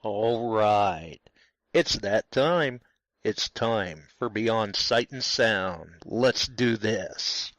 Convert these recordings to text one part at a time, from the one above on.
All right. It's that time. It's time for Beyond Sight and Sound. Let's do this.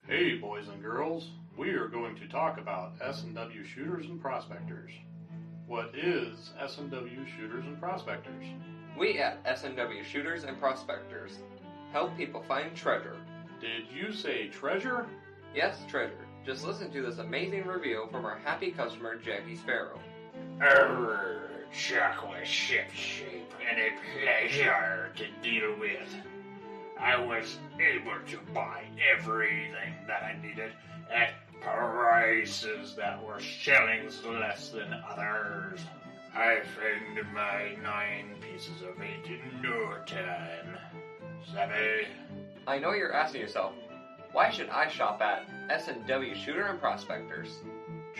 Hey boys and girls, we are going to talk about S&W shooters and prospectors. What is S&W shooters and prospectors? We at S&W Shooters and Prospectors help people find treasure. Did you say treasure? Yes, treasure. Just listen to this amazing review from our happy customer, Jackie Sparrow. Chocolate ship-shape and a pleasure to deal with. I was able to buy everything that I needed at prices that were shillings less than others. I found my 9 pieces of 8 in no time. Savvy? I know you're asking yourself, why should I shop at S&W Shooter and Prospectors?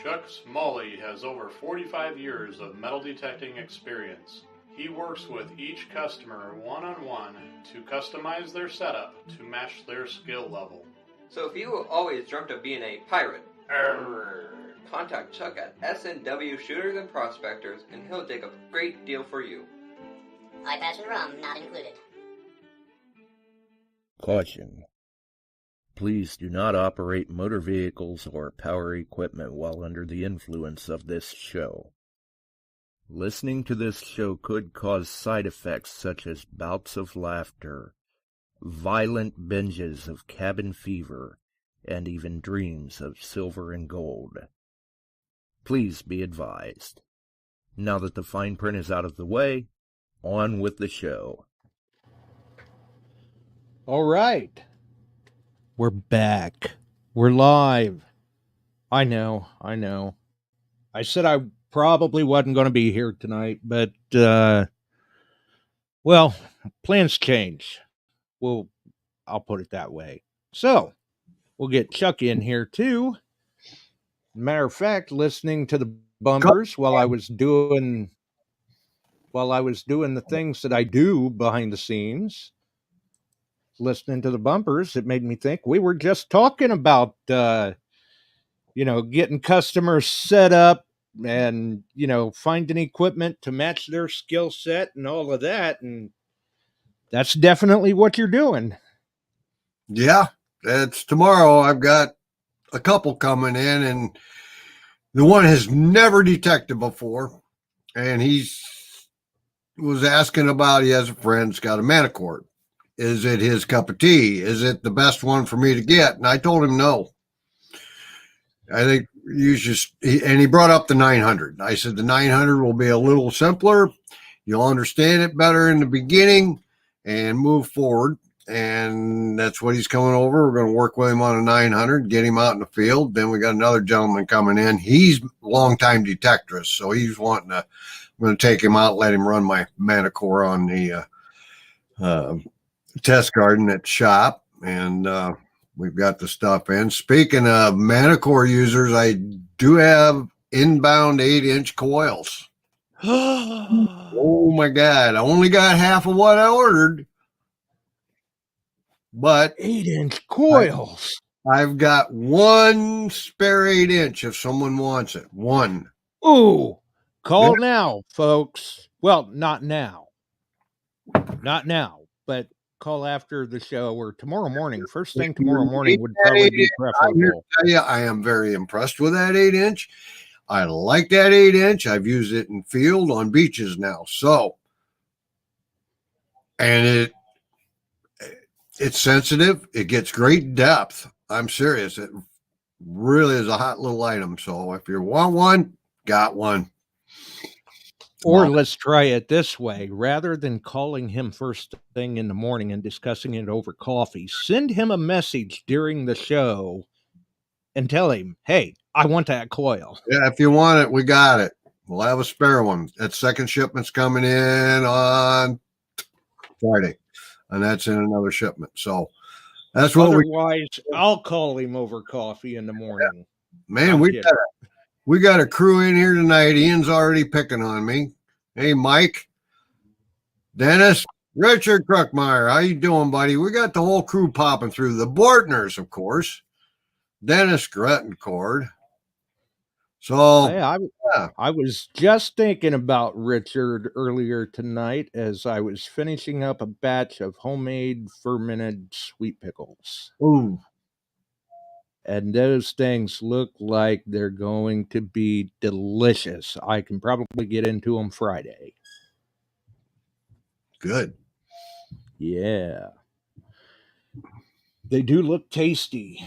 Chuck Smalley has over 45 years of metal detecting experience. He works with each customer one-on-one to customize their setup to match their skill level. So if you always dreamt of being a pirate, contact Chuck at S&W Shooters and Prospectors and he'll dig a great deal for you. High passion rum not included. Caution. Please do not operate motor vehicles or power equipment while under the influence of this show. Listening to this show could cause side effects such as bouts of laughter, violent binges of cabin fever, and even dreams of silver and gold. Please be advised. Now that the fine print is out of the way, on with the show. All right. We're back. We're live. I know. I said I probably wasn't going to be here tonight, but, well, plans change. I'll put it that way. So, we'll get Chuck in here, too. Matter of fact, listening to the bumpers while I was doing the things that I do behind the scenes, listening to the bumpers, it made me think we were just talking about, getting customers set up and, finding equipment to match their skill set and all of that. And that's definitely what you're doing. Yeah, it's tomorrow. I've got a couple coming in, and the one has never detected before. And he was asking about, he has a friend that's got a MANTICORE. Is it his cup of tea? Is it the best one for me to get? And I told him no. I think you just, and he brought up the 900. I said the 900 will be a little simpler. You'll understand it better in the beginning and move forward. And that's what he's coming over. We're going to work with him on a 900, get him out in the field. Then we got another gentleman coming in. He's a longtime detectorist, so he's wanting to, I'm going to take him out, let him run my MANTICORE on the test garden at the shop. And we've got the stuff in. Speaking of MANTICORE users, I do have inbound 8-inch coils. Oh my God. I only got half of what I ordered. But 8-inch coils. I've got one spare 8-inch if someone wants it. One. Ooh, Call now, folks. Well, not now. Not now, but call after the show or tomorrow morning. First thing tomorrow morning would probably be I'm here to preferable. tell you, I am very impressed with that 8-inch. I like that 8-inch. I've used it in field on beaches now. So, and it's sensitive. It gets great depth. I'm serious. It really is a hot little item. So if you want one, got one. Or let's try it this way. Rather than calling him first thing in the morning and discussing it over coffee, send him a message during the show and tell him, hey, I want that coil. Yeah, if you want it, we got it. We'll have a spare one. That second shipment's coming in on Friday, and that's in another shipment. So that's what Otherwise, I'll call him over coffee in the morning. Man, we got a crew in here tonight. Ian's already picking on me. Hey, Mike, Dennis, Richard Kruckmeyer, how you doing, buddy? We got the whole crew popping through. The Bortners, of course. Dennis Grettencord. So hey, I was just thinking about Richard earlier tonight as I was finishing up a batch of homemade fermented sweet pickles. Ooh. And those things look like they're going to be delicious. I can probably get into them Friday. Good. Yeah. They do look tasty.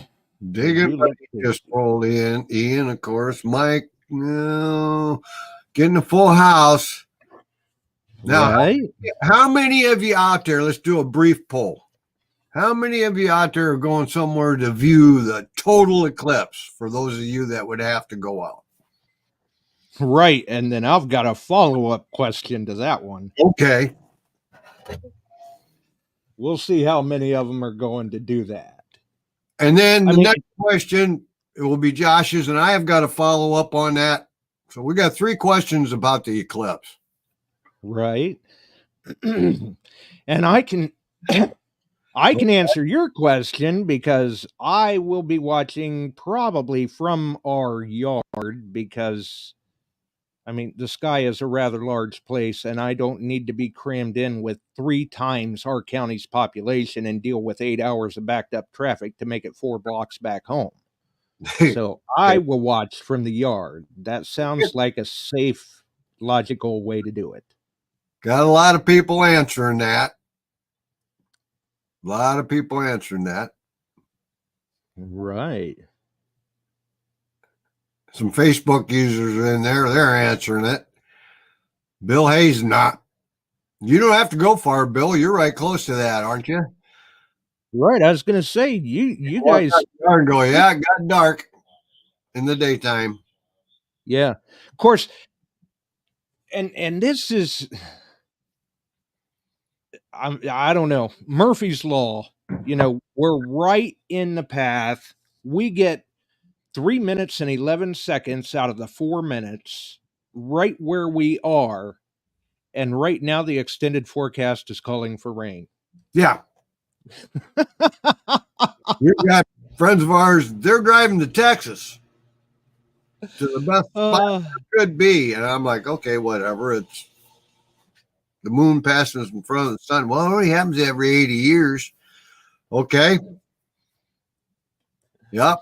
Digging just rolled in. Ian, of course. Mike, no. Getting a full house. Now, right? How many of you out there, let's do a brief poll. How many of you out there are going somewhere to view the total eclipse for those of you that would have to go out? Right. And then I've got a follow-up question to that one. Okay. We'll see how many of them are going to do that. And then the next question, it will be Josh's, and I have got to follow up on that. So we got 3 questions about the eclipse. Right. And I can answer your question because I will be watching probably from our yard because, I mean, the sky is a rather large place and I don't need to be crammed in with 3 times our county's population and deal with 8 hours of backed up traffic to make it 4 blocks back home. So I will watch from the yard. That sounds like a safe, logical way to do it. Got a lot of people answering that. A lot of people answering that. Right. Some Facebook users in there, they're answering it. Bill Hayes not. You don't have to go far, Bill. You're right close to that, aren't you? Right. I was going to say, you guys. Go, yeah, it got dark in the daytime. Yeah. Of course. And this is, I don't know, Murphy's Law. You know, we're right in the path. We get 3 minutes and 11 seconds out of the 4 minutes right where we are. And right now the extended forecast is calling for rain. Yeah. We've got friends of ours, they're driving to Texas to the best spot it could be. And I'm like, okay, whatever. It's the moon passes in front of the sun. Well, it only happens every 80 years. Okay. Yep.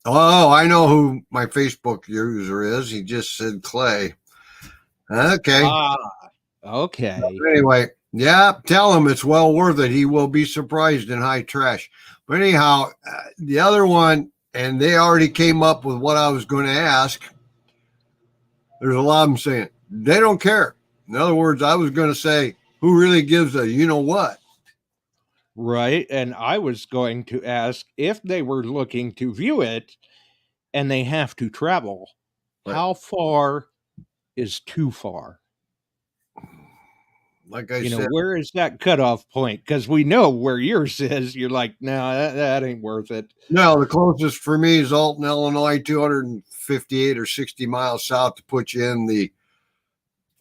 Oh, I know who my Facebook user is. He just said Clay. Okay. Okay. Anyway, yeah, tell him it's well worth it. He will be surprised in high trash. But anyhow, the other one, and they already came up with what I was going to ask. There's a lot of them saying they don't care. In other words, I was going to say, who really gives a you know what? Right. And I was going to ask if they were looking to view it and they have to travel, right, how far is too far? Like I said, where is that cutoff point? Because we know where yours is. You're like, no, that ain't worth it. No, the closest for me is Alton, Illinois, 258 or 60 miles south to put you in the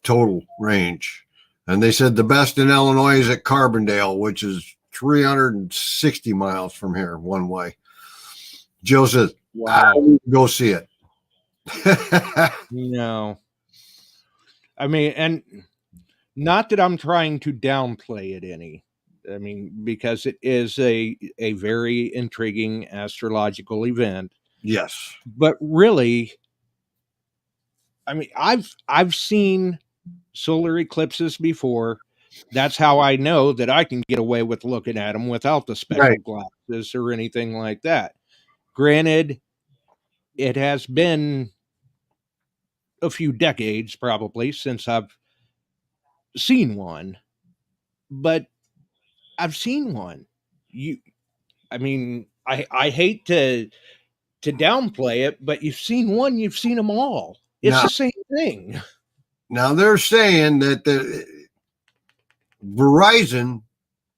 total range. And they said the best in Illinois is at Carbondale, which is 360 miles from here one way. Joe says, wow, go see it. No. I mean, and not that I'm trying to downplay it any. I mean, because it is a very intriguing astrological event. Yes. But really, I mean, I've seen solar eclipses before. That's how I know that I can get away with looking at them without the special Right. glasses or anything like that. Granted, it has been a few decades probably since I've seen one, but I've seen one. I mean, I hate to downplay it, but you've seen one, you've seen them all. It's Now, the same thing. now they're saying that the Verizon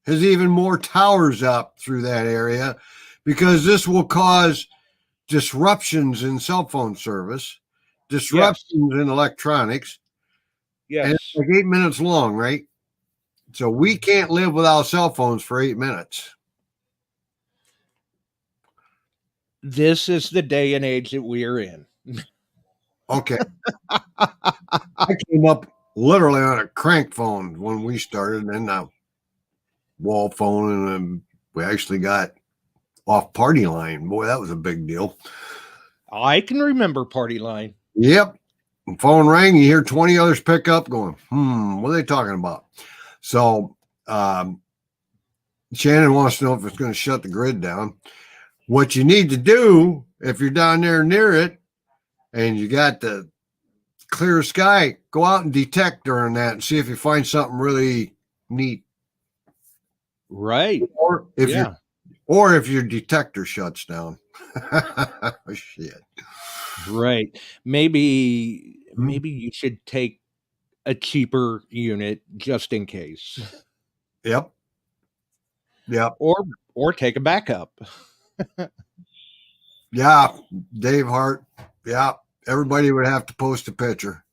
has even more towers up through that area because this will cause disruptions in cell phone service, disruptions in electronics, and it's Yes. like 8 minutes long, right? So we can't live without cell phones for 8 minutes. This is the day and age that we are in. Okay. I came up literally on a crank phone when we started, and then a wall phone, and then we actually got off party line. Boy, that was a big deal. I can remember Party Line. Yep. Phone rang, you hear 20 others pick up going, what are they talking about? So Shannon wants to know if it's going to shut the grid down. What you need to do, if you're down there near it and you got the clear sky, go out and detect during that and see if you find something really neat. Right. Or if your detector shuts down. Shit. Right. Maybe you should take a cheaper unit just in case. Yep. Or take a backup. Yeah, Dave Hart. Yeah, everybody would have to post a picture.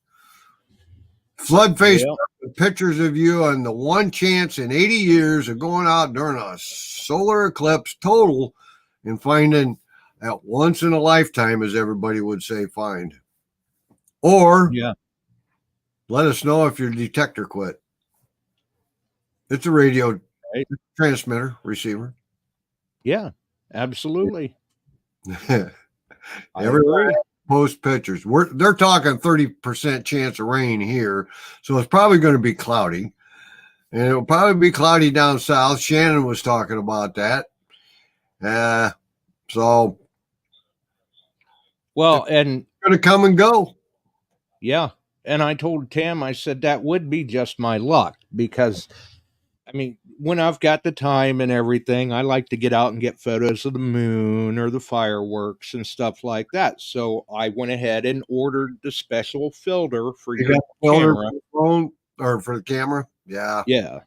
Flood Facebook with pictures of you on the one chance in 80 years of going out during a solar eclipse total and finding that once in a lifetime, as everybody would say, find. Or let us know if your detector quit. It's a radio transmitter, receiver. Yeah, absolutely. Everybody post pictures. They're talking 30% chance of rain here, so it's probably going to be cloudy, and it'll probably be cloudy down south. Shannon was talking about that. So well, and it's going to come and go. Yeah, and I told Tam, I said that would be just my luck because, I mean, when I've got the time and everything, I like to get out and get photos of the moon or the fireworks and stuff like that. So I went ahead and ordered the special filter for your camera. For the phone or for the camera. Yeah. Yeah.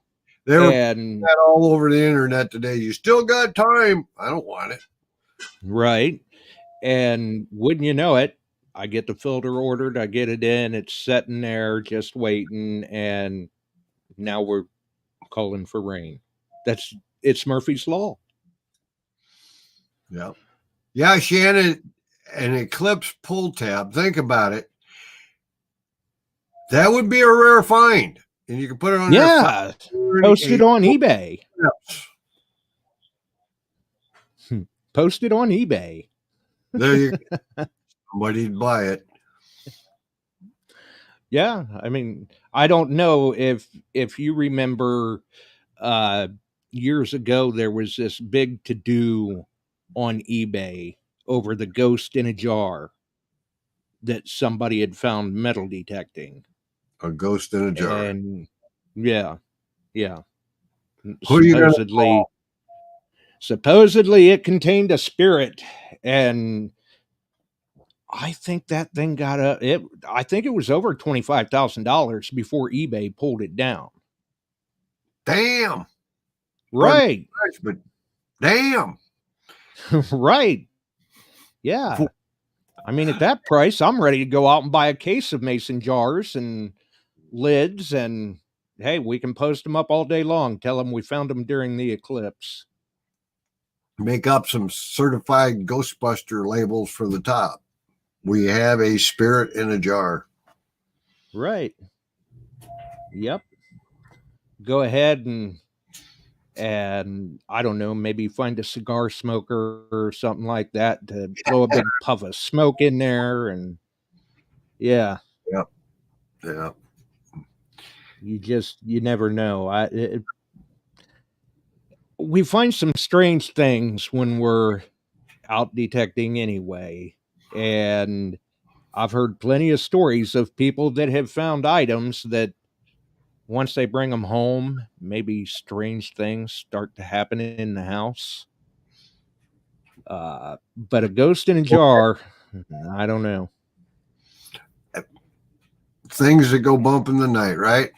They were that all over the internet today. You still got time. I don't want it. Right. And wouldn't you know it, I get the filter ordered, I get it in, it's sitting there just waiting, and now we're calling for rain. It's Murphy's Law. Yeah. Yeah, Shannon, an eclipse pull tab. Think about it. That would be a rare find. And you can put it on post it on eBay. Post it on eBay. There you go. Somebody'd buy it. Yeah, I mean, I don't know if you remember years ago there was this big to-do on eBay over the ghost in a jar that somebody had found metal detecting. A ghost in a jar. And yeah. Who Supposedly it contained a spirit, and I think that thing got I think it was over $25,000 before eBay pulled it down. Damn. Right. But damn. Right. Yeah. I mean, at that price, I'm ready to go out and buy a case of mason jars and lids, and hey, we can post them up all day long. Tell them we found them during the eclipse. Make up some certified Ghostbuster labels for the top. We have a spirit in a jar. Right. Yep. Go ahead and I don't know, maybe find a cigar smoker or something like that to blow a big puff of smoke in there, and yeah, Yeah. you never know. We find some strange things when we're out detecting anyway, and I've heard plenty of stories of people that have found items that once they bring them home, maybe strange things start to happen in the house. But a ghost in a jar, I don't know. Things that go bump in the night, right?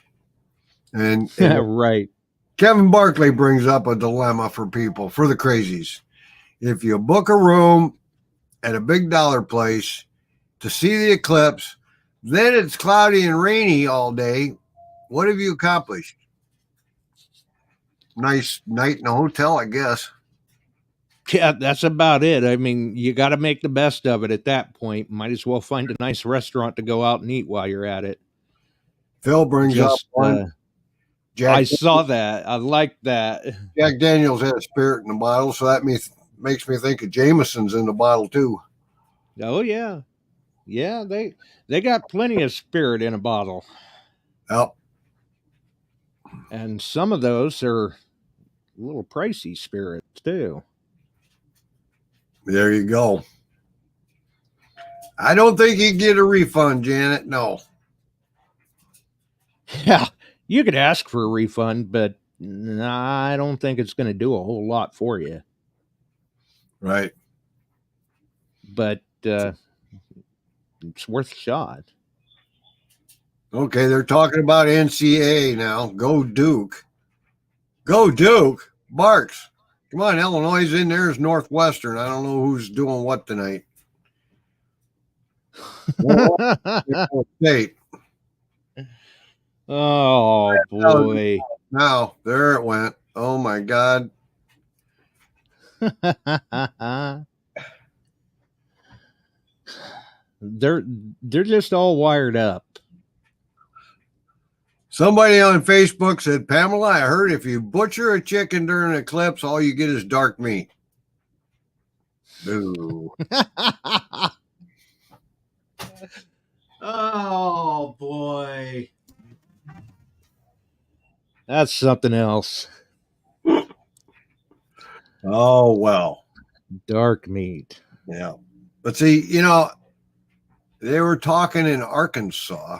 And Right. Kevin Barkley brings up a dilemma for people, for the crazies. If you book a room at a big dollar place to see the eclipse, then it's cloudy and rainy all day, what have you accomplished? Nice night in a hotel, I guess. Yeah, that's about it. I mean, you got to make the best of it at that point. Might as well find a nice restaurant to go out and eat while you're at it. Phil brings up one. I saw that. I like that. Jack Daniels had a spirit in the bottle, so that makes me think of Jameson's in the bottle too. Oh yeah, yeah. They got plenty of spirit in a bottle. Yep. And some of those are a little pricey spirits too. There you go. I don't think you get a refund, Janet. No. Yeah, you could ask for a refund, but I don't think it's going to do a whole lot for you. Right. But it's worth a shot. Okay, they're talking about NCAA now. Go Duke. Go Duke. Barks. Come on, Illinois is in there. Is Northwestern. I don't know who's doing what tonight. State. Oh boy. Now, there it went. Oh my God. They're just all wired up. Somebody on Facebook said, Pamela, I heard if you butcher a chicken during an eclipse, all you get is dark meat. Ooh. Oh boy. That's something else. Oh, well. Dark meat. Yeah. But see, they were talking in Arkansas,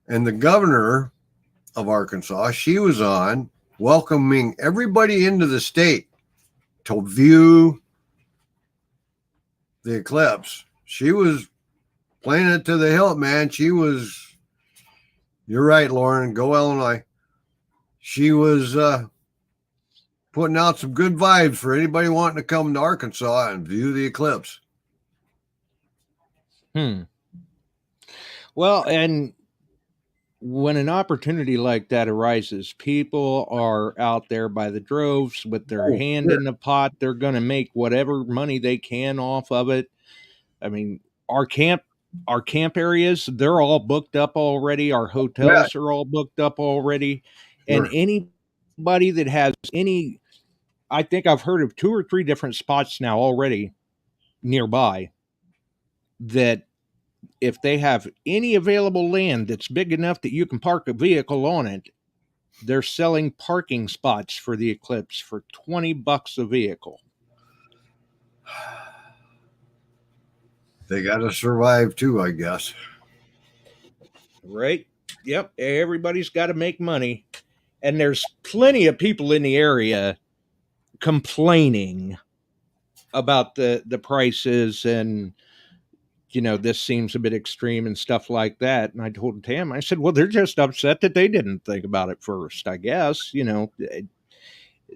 and the governor of Arkansas, she was on welcoming everybody into the state to view the eclipse. She was playing it to the hilt, man. You're right, Lauren. Go Illinois. She was putting out some good vibes for anybody wanting to come to Arkansas and view the eclipse. Well, and when an opportunity like that arises, people are out there by the droves with their hand in the pot. They're going to make whatever money they can off of it. I mean, our camp areas, they're all booked up already. Our hotels are all booked up already. Sure. And anybody that has I think I've heard of 2 or 3 different spots now already nearby that if they have any available land that's big enough that you can park a vehicle on it, they're selling parking spots for the eclipse for $20 a vehicle. They got to survive too, I guess. Right? Yep. Everybody's got to make money. And there's plenty of people in the area complaining about the prices and, this seems a bit extreme and stuff like that. And I told Tam, I said, well, they're just upset that they didn't think about it first, I guess.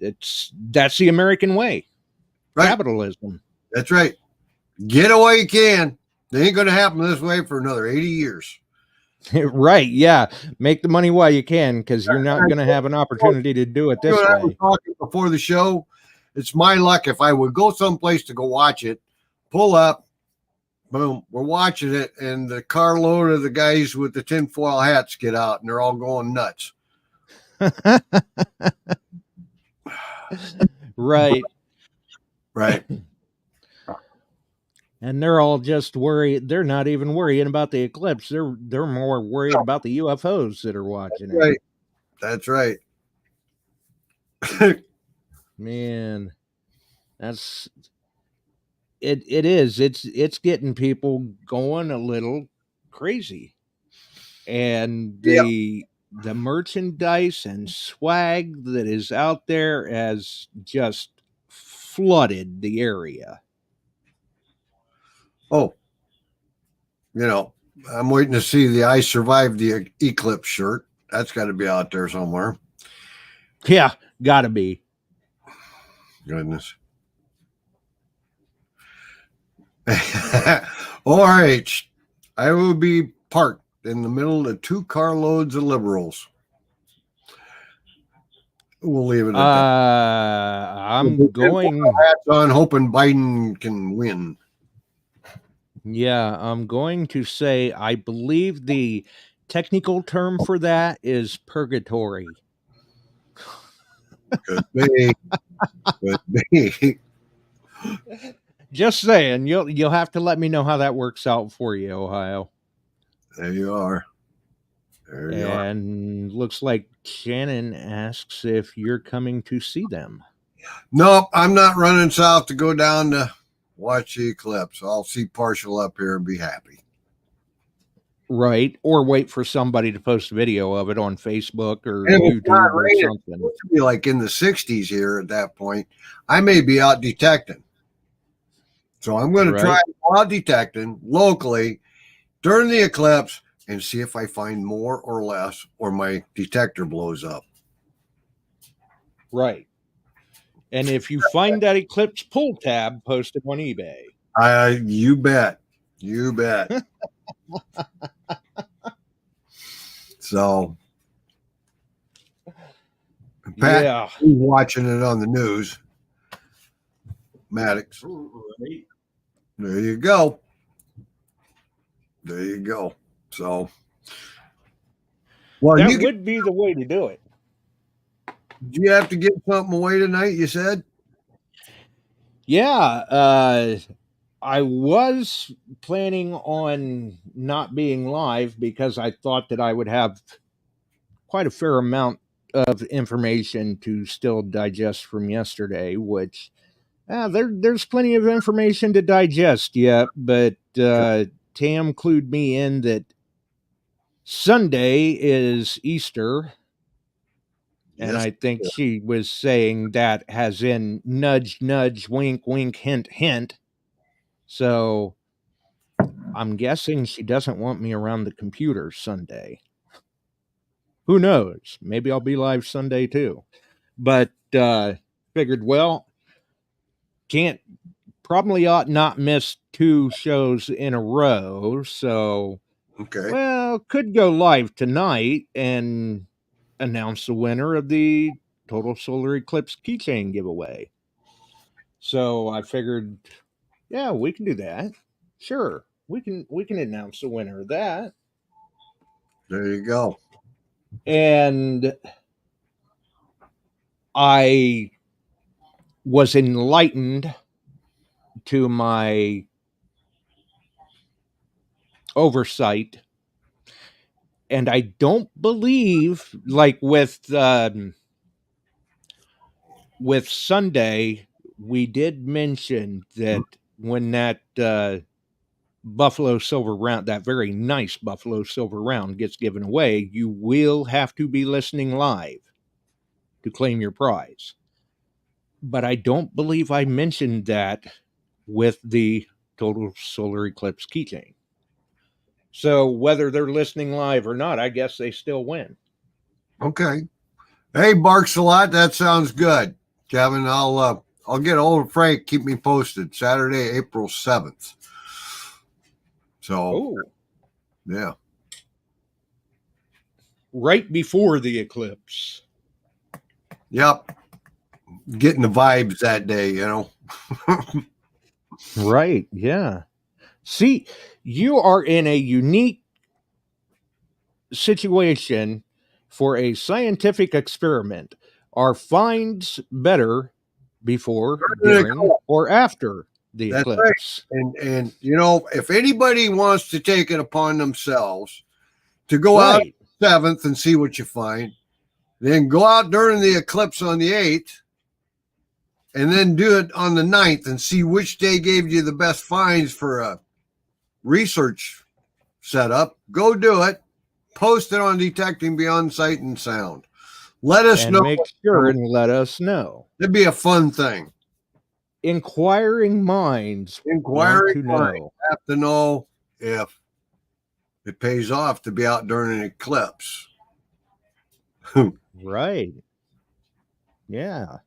That's the American way. Right. Capitalism. That's right. Get away you can. It ain't going to happen this way for another 80 years. Right. Yeah. Make the money while you can, because you're not going to have an opportunity to do it this way. I was talking before the show. It's my luck if I would go someplace to go watch it, pull up, boom, we're watching it, and the carload of the guys with the tinfoil hats get out, and they're all going nuts. Right. Right. And they're all just worried. They're not even worrying about the eclipse. They're more worried about the UFOs that are watching it. Right. That's right. Man, that's it. It is. It's getting people going a little crazy, and the merchandise and swag that is out there has just flooded the area. Oh, I'm waiting to see the "I Survived the Eclipse" shirt. That's got to be out there somewhere. Yeah, gotta be. Goodness. ORH, I will be parked in the middle of 2 carloads of liberals. We'll leave it at that. I'm going hats on, hoping Biden can win. Yeah, I'm going to say I believe the technical term for that is purgatory. Could be. Could be. Just saying, you'll have to let me know how that works out for you, Ohio. There you are. There you are. And looks like Shannon asks if you're coming to see them. Nope, I'm not running south to go down to watch the eclipse. I'll see partial up here and be happy. Right, or wait for somebody to post a video of it on Facebook or YouTube or something. It's supposed to be like in the 60s here at that point. I may be out detecting. So I'm going to try to go out detecting locally during the eclipse and see if I find more or less, or my detector blows up. Right. And if you find that eclipse pull tab, post it on eBay. You bet. You bet. So, Pat, who's watching it on the news? Maddox. There you go. There you go. So, well, that would be the way to do it. Do you have to give something away tonight, you said? Yeah. I was planning on not being live because I thought that I would have quite a fair amount of information to still digest from yesterday, which there's plenty of information to digest yet, but Tam clued me in that Sunday is Easter. And I think she was saying that as in nudge, nudge, wink, wink, hint, hint. So I'm guessing she doesn't want me around the computer Sunday. Who knows? Maybe I'll be live Sunday too. But figured, well, probably ought not miss 2 shows in a row. So, well, could go live tonight and announce the winner of the Total Solar Eclipse keychain giveaway. So I figured, yeah, we can do that. Sure, we can announce the winner of that. There you go. And I was enlightened to my oversight, and I don't believe, like with Sunday, we did mention that when that Buffalo Silver Round, that very nice Buffalo Silver Round, gets given away, you will have to be listening live to claim your prize. But I don't believe I mentioned that with the Total Solar Eclipse keychain. So whether they're listening live or not, I guess they still win. Okay. Hey, Barks a lot. That sounds good, Kevin. I'll get old Frank. Keep me posted. Saturday, April 7th. So, yeah. Right before the eclipse. Yep. Getting the vibes that day, Right. Yeah. See, you are in a unique situation for a scientific experiment. Are finds better before, during, or after the That's eclipse? right. And if anybody wants to take it upon themselves to go out Right. 7th and see what you find, then go out during the eclipse on the 8th, and then do it on the 9th and see which day gave you the best finds for a research setup. Go do it. Post it on Detecting Beyond Sight and Sound. Let us And know. make sure and let us know. It'd be a fun thing. Inquiring minds want to know. Have to know if it pays off to be out during an eclipse. Right. Yeah.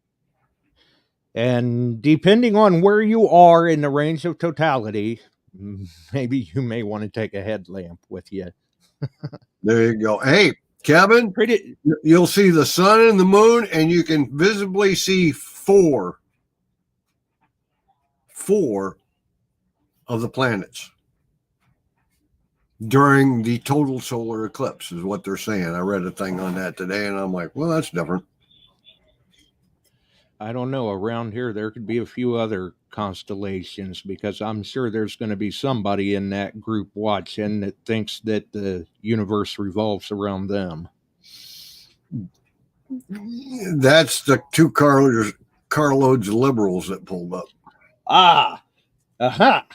And depending on where you are in the range of totality, maybe you may want to take a headlamp with you. There you go. Hey, Kevin, you'll see the sun and the moon, and you can visibly see four of the planets during the total solar eclipse is what they're saying. I read a thing on that today, and I'm like, well, that's different. I don't know. Around here, there could be a few other constellations, because I'm sure there's going to be somebody in that group watching that thinks that the universe revolves around them. That's the 2 carloads of liberals that pulled up. Ah, aha.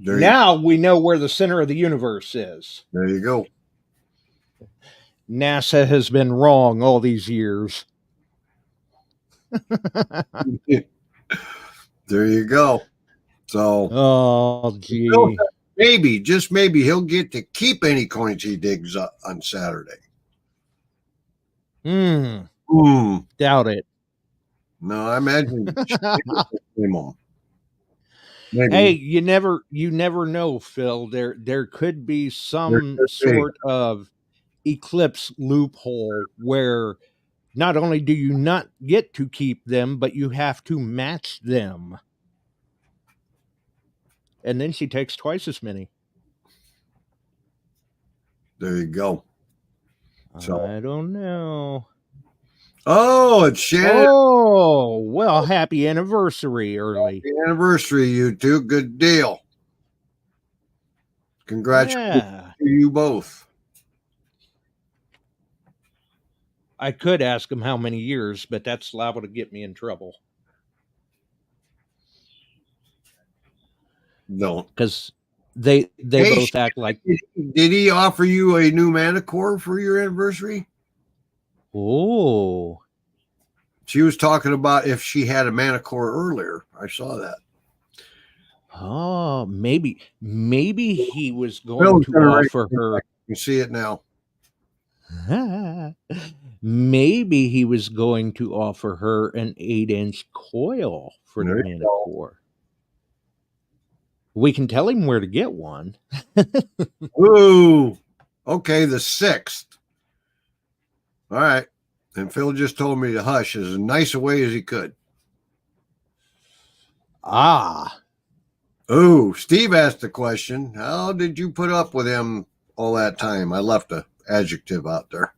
Now we know where the center of the universe is. There you go. NASA has been wrong all these years. There you go. So, oh, gee. Maybe, just maybe, he'll get to keep any coins he digs up on Saturday. Doubt it. No, I imagine. Maybe. Hey, you never know, Phil. There could be some sort of eclipse loophole where not only do you not get to keep them, but you have to match them. And then she takes twice as many. There you go. So I don't know. Oh, it's Shannon. Oh, well, happy anniversary early. Happy anniversary, you two. Good deal. Congratulations to you both. I could ask them how many years, but that's liable to get me in trouble. No. Because they both act like... Did he offer you a new MANTICORE for your anniversary? Oh. She was talking about if she had a MANTICORE earlier. I saw that. Oh, maybe he was going to offer her. You see it now. Maybe he was going to offer her an 8-inch coil for the MANTICORE. We can tell him where to get one. Ooh. Okay, the 6th. All right. And Phil just told me to hush as nice a way as he could. Ah. Ooh, Steve asked the question. How did you put up with him all that time? I left an adjective out there.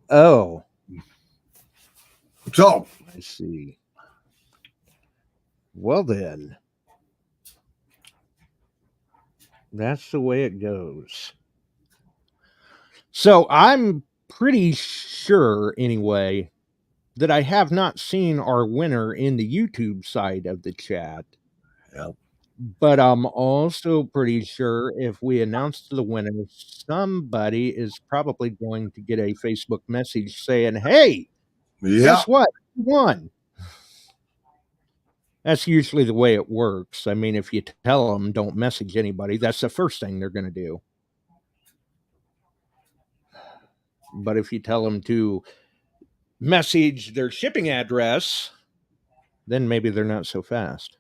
Oh. So. I see. Well then. That's the way it goes. So I'm pretty sure, anyway, that I have not seen our winner in the YouTube side of the chat. Yep. But I'm also pretty sure if we announce the winner, somebody is probably going to get a Facebook message saying, hey, guess what? You won. That's usually the way it works. I mean, if you tell them don't message anybody, that's the first thing they're going to do. But if you tell them to message their shipping address, then maybe they're not so fast.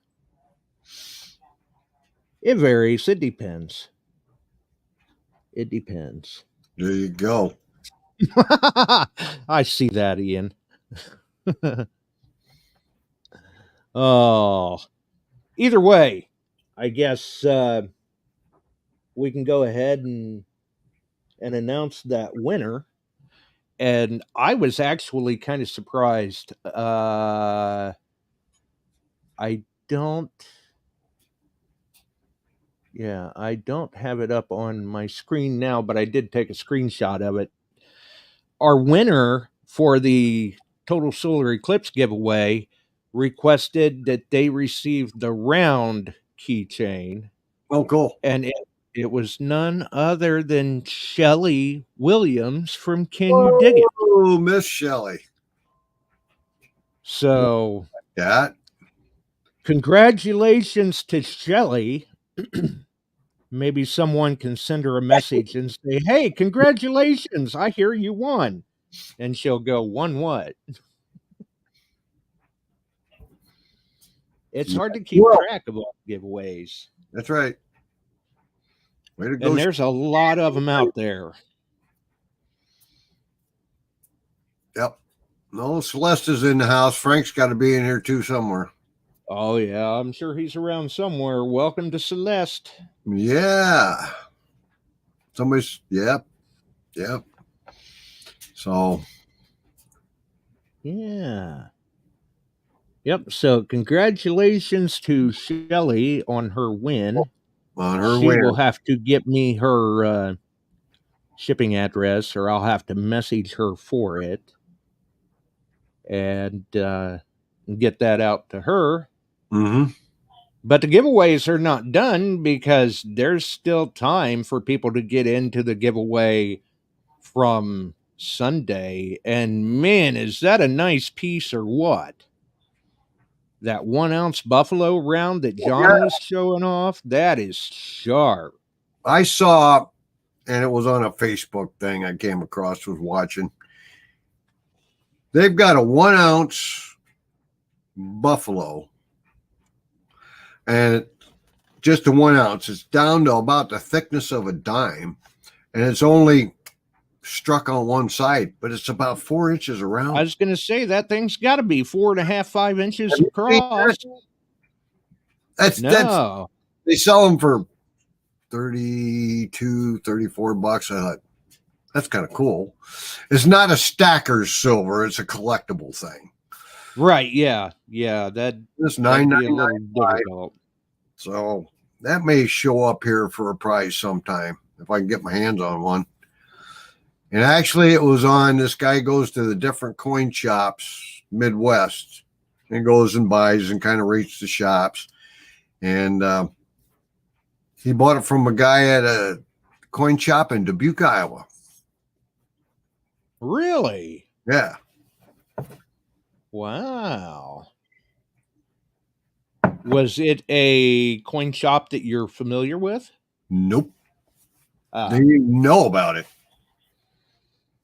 It varies. It depends. It depends. There you go. I see that, Ian. Oh, either way, I guess we can go ahead and announce that winner. And I was actually kind of surprised. I don't. Yeah, I don't have it up on my screen now, but I did take a screenshot of it. Our winner for the Total Solar Eclipse giveaway requested that they receive the round keychain, Oh, cool. and it was none other than Shelly Williams from Can You Dig It? Oh, Miss Shelley. So, That. congratulations to Shelly. Maybe someone can send her a message and say, "Hey, congratulations, I hear you won." And she'll go, "Won what?" It's hard to keep track of all giveaways. That's right. Way to go. And there's a lot of them out there. Yep. No, Celeste is in the house. Frank's got to be in here too somewhere. Oh, yeah, I'm sure he's around somewhere. Welcome to Celeste. Yeah. Somebody's, yep. So. Yeah. Yep. So, congratulations to Shelly on her win. On her She win. will have to get me her shipping address, or I'll have to message her for it and get that out to her. Mm-hmm. But the giveaways are not done because there's still time for people to get into the giveaway from Sunday. And man, is that a nice piece or what? That 1 ounce buffalo round that John was showing off, that is sharp. I saw, and it was on a Facebook thing I came across, was watching. They've got a 1 ounce buffalo, and just a 1 ounce. It's down to about the thickness of a dime, and it's only struck on one side, but it's about 4 inches around. I was going to say that thing's got to be 4.5, 5 inches across. That's they sell them for $32, $34. I thought, that's kind of cool. It's not a stacker's silver; it's a collectible thing. Right? Yeah. That's $9.99. So that may show up here for a price sometime if I can get my hands on one. And actually, it was on. This guy goes to the different coin shops Midwest and goes and buys and kind of rates the shops. And he bought it from a guy at a coin shop in Dubuque, Iowa. Really? Yeah. Wow. Was it a coin shop that you're familiar with? Nope. They didn't know about it.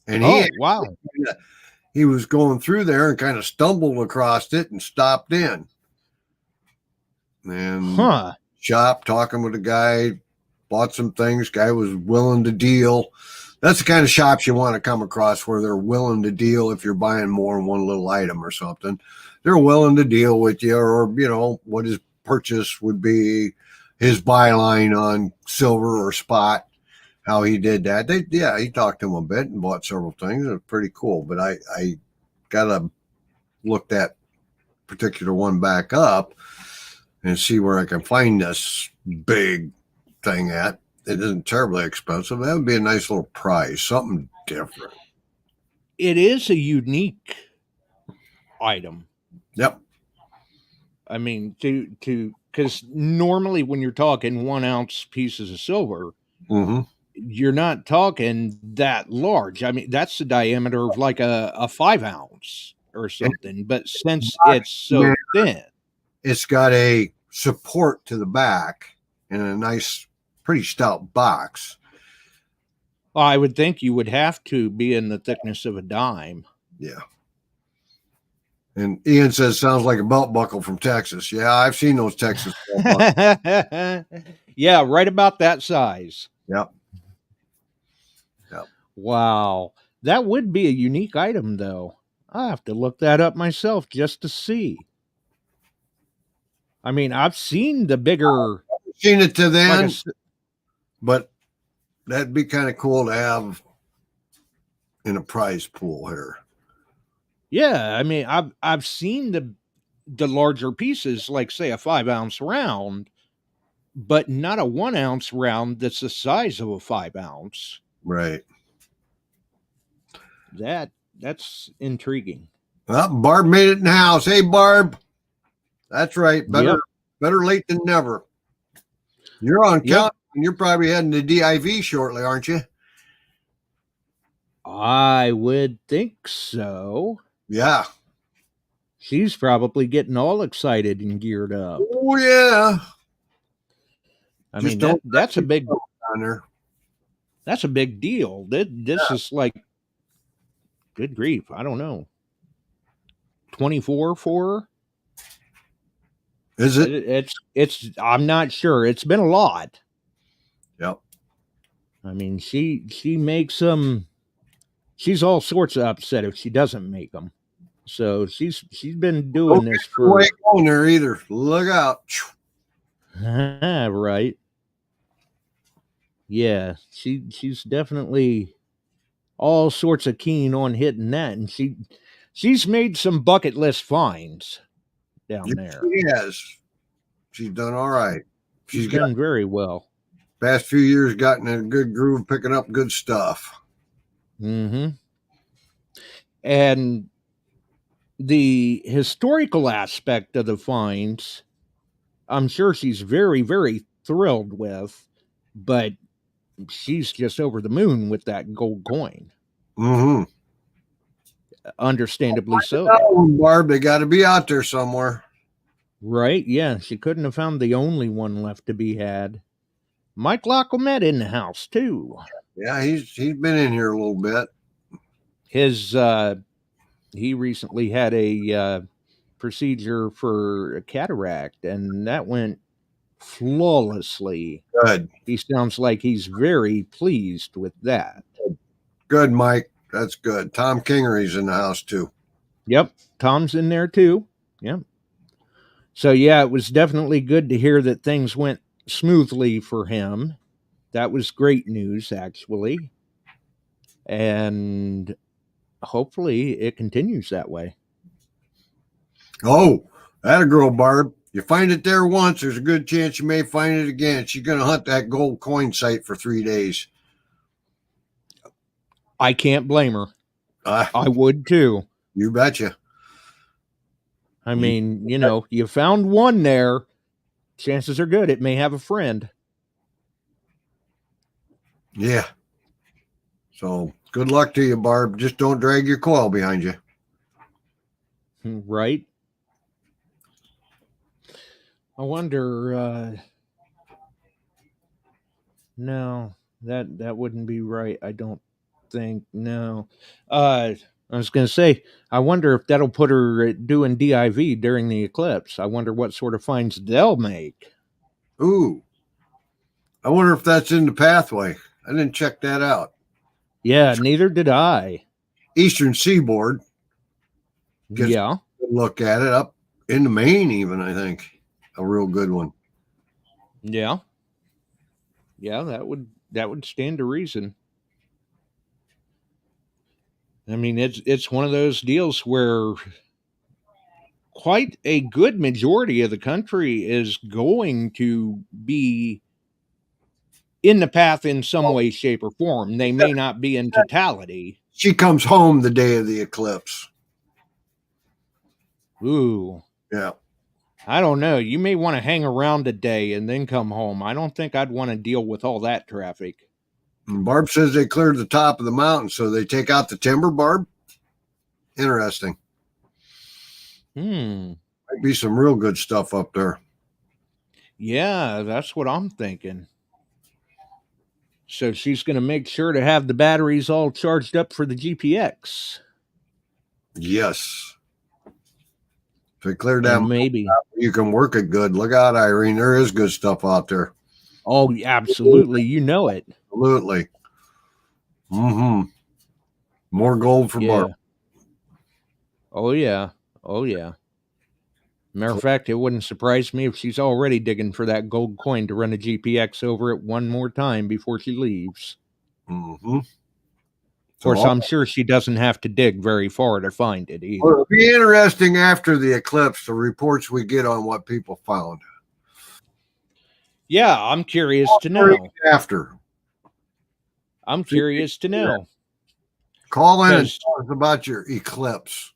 And he was going through there and kind of stumbled across it and stopped in. And shop, talking with a guy, bought some things. Guy was willing to deal. That's the kind of shops you want to come across where they're willing to deal if you're buying more than one little item or something. They're willing to deal with you, or, you know, what his purchase would be, his byline on silver or spot, how he did that. He talked to him a bit and bought several things. It was pretty cool. But I got to look that particular one back up and see where I can find this big thing at. It isn't terribly expensive. That would be a nice little prize, something different. It is a unique item. Yep. I mean, because normally when you're talking 1 ounce pieces of silver, you're not talking that large. I mean, that's the diameter of like a 5 ounce or something. But since it's so thin, it's got a support to the back and a nice, pretty stout box. I would think you would have to be in the thickness of a dime. Yeah. And Ian says, sounds like a belt buckle from Texas. Yeah, I've seen those Texas belt buckles. Yeah, right about that size. Yep. Wow. That would be a unique item, though. I'll have to look that up myself just to see. I mean, I've seen the bigger seen it to like then, I s- but that'd be kind of cool to have in a prize pool here. yeah, I mean, I've seen the larger pieces, like say a 5-ounce round, but not a 1-ounce round that's the size of a 5-ounce. Right. That's intriguing. Well, Barb made it in the house. Hey, Barb. That's right. Yep. Better late than never. You're on Yep. count, and you're probably heading to DIV shortly, aren't you? I would think so. Yeah. She's probably getting all excited and geared up. Oh, yeah. I Just mean, that's a big on there. that's a big deal. This is like, good grief, I don't know, 24 for her? Is it? It's I'm not sure. It's been a lot. Yep. I mean, she makes them. She's all sorts of upset if she doesn't make them. So she's been doing this for Ain't going there either. Look out. right. Yeah, she's definitely all sorts of keen on hitting that, and she's made some bucket list finds down there. She has. She's done all right. She's She's got done very well. past few years gotten in a good groove, picking up good stuff. Mm-hmm. And the historical aspect of the finds, I'm sure she's very, very thrilled with, but she's just over the moon with that gold coin. Mm-hmm. Understandably so. Oh, Barb, they got to be out there somewhere. Right? Yeah, she couldn't have found the only one left to be had. Mike Lockelmet in the house too. Yeah, he's been in here a little bit. His he recently had a procedure for a cataract, and that went flawlessly. Good. He sounds like he's very pleased with that. Good, Mike. That's good. Tom Kingery's in the house too. Yep, Tom's in there too. Yep. So yeah, it was definitely good to hear that things went smoothly for him. That was great news, actually. And hopefully it continues that way. Oh, that a girl, Barb. You find it there once, there's a good chance you may find it again. She's going to hunt that gold coin site for 3 days. I can't blame her. I would too. You betcha. I mean, you know, you found one there. Chances are good it may have a friend. Yeah. So good luck to you, Barb. Just don't drag your coil behind you. Right? I wonder, no, that wouldn't be right. I don't think. No. I was going to say, I wonder if that'll put her doing DIV during the eclipse. I wonder what sort of finds they'll make. Ooh. I wonder if that's in the pathway. I didn't check that out. Yeah, neither did I. Eastern Seaboard. Yeah. Look at it up in the Maine, even, I think. A real good one. Yeah. Yeah, that would stand to reason. I mean, it's one of those deals where quite a good majority of the country is going to be in the path in some way, shape, or form. They may not be in totality. She comes home the day of the eclipse. Ooh. Yeah. I don't know. You may want to hang around a day and then come home. I don't think I'd want to deal with all that traffic. And Barb says they cleared the top of the mountain, so they take out the timber, Barb. Interesting. Might be some real good stuff up there. Yeah, that's what I'm thinking. So she's going to make sure to have the batteries all charged up for the GPX. Yes. If they cleared that, maybe you can work it good. Look out, Irene. There is good stuff out there. Oh, absolutely. You know it. Absolutely. Mm-hmm. More gold for Barb. Oh, yeah. Oh, yeah. Matter of fact, it wouldn't surprise me if she's already digging for that gold coin to run a GPX over it one more time before she leaves. Mm-hmm. Of course, I'm sure she doesn't have to dig very far to find it either. Well, it'll be interesting after the eclipse, the reports we get on what people found. Yeah, I'm curious to know. After. I'm curious to know. Call in and tell us about your eclipse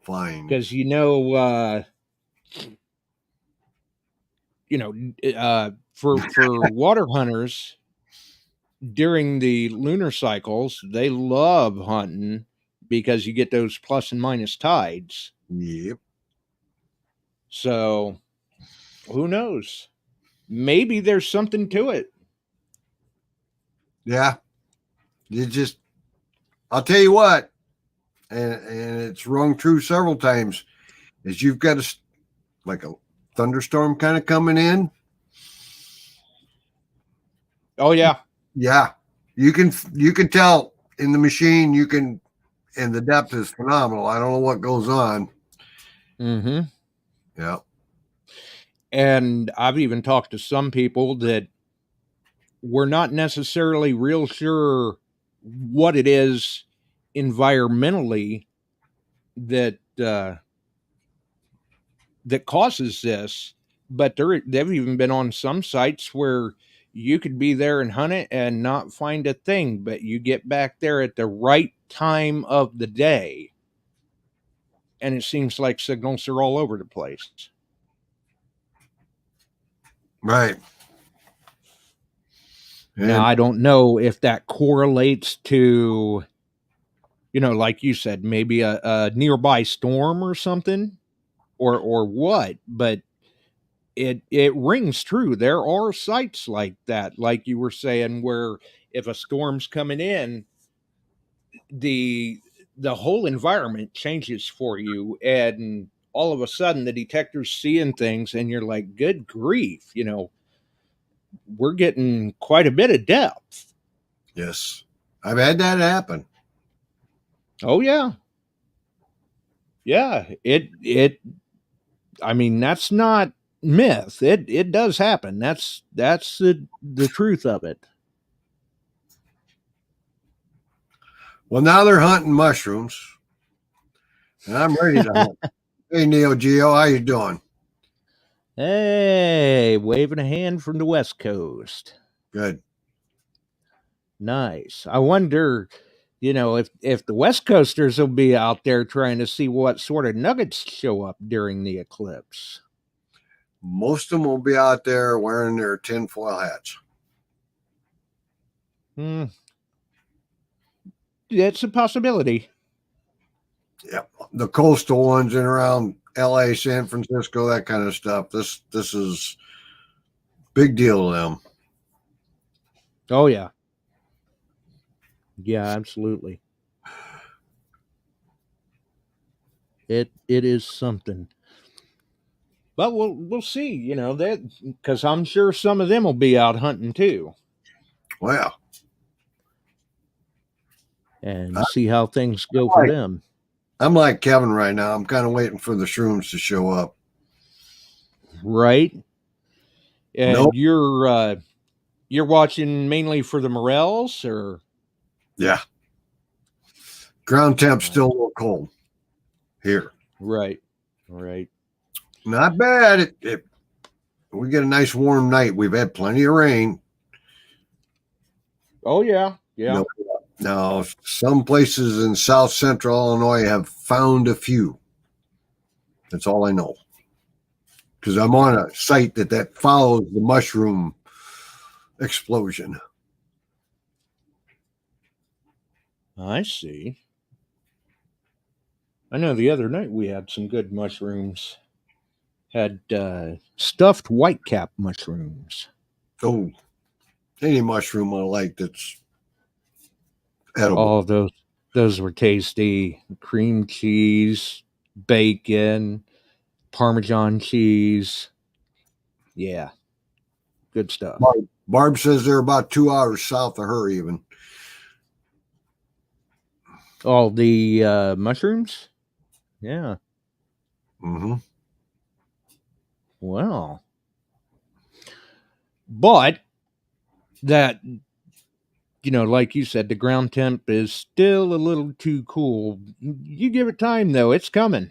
find. Because for water hunters during the lunar cycles, they love hunting because you get those plus and minus tides. Yep. So who knows? Maybe there's something to it. Yeah. I'll tell you what, and it's rung true several times, is you've got like a thunderstorm kind of coming in. Oh yeah. Yeah. You can tell in the machine, and the depth is phenomenal. I don't know what goes on. Mm-hmm. Yeah. And I've even talked to some people that were not necessarily real sure what it is environmentally that causes this, but they've even been on some sites where you could be there and hunt it and not find a thing, but you get back there at the right time of the day, and it seems like signals are all over the place. Right. Now, I don't know if that correlates to, like you said, maybe a nearby storm or something, or what, but it rings true. There are sites like that, like you were saying, where if a storm's coming in, the whole environment changes for you, and all of a sudden the detector's seeing things, and you're like, good grief, we're getting quite a bit of depth. Yes. I've had that happen. Oh yeah. Yeah. I mean, that's not myth. It does happen. That's the truth of it. Well, now they're hunting mushrooms, and I'm ready to hunt. Hey, Neo Geo, how you doing? Hey, waving a hand from the West Coast. Good. Nice. I wonder, if the West Coasters will be out there trying to see what sort of nuggets show up during the eclipse. Most of them will be out there wearing their tinfoil hats. It's a possibility. Yep. The coastal ones in around LA, San Francisco, that kind of stuff. This is big deal to them. Oh yeah. Yeah, absolutely. It is something. But we'll see, that, because I'm sure some of them will be out hunting too. Well. And see how things go for them. I'm like Kevin right now. I'm kind of waiting for the shrooms to show up. Right. And you're watching mainly for the morels, or? Yeah. Ground temp's still a little cold here. Right. Not bad. We get a nice warm night. We've had plenty of rain. Oh yeah. Yeah. Now, some places in South Central Illinois have found a few. That's all I know. Because I'm on a site that follows the mushroom explosion. I see. I know the other night we had some good mushrooms. Had stuffed whitecap mushrooms. Oh, any mushroom I like that's edible. Oh, those were tasty. Cream cheese, bacon, Parmesan cheese. Yeah. Good stuff. Barb says they're about 2 hours south of her even. All the mushrooms? Yeah. Mm-hmm. Well, but that, like you said, the ground temp is still a little too cool. You give it time, though. It's coming.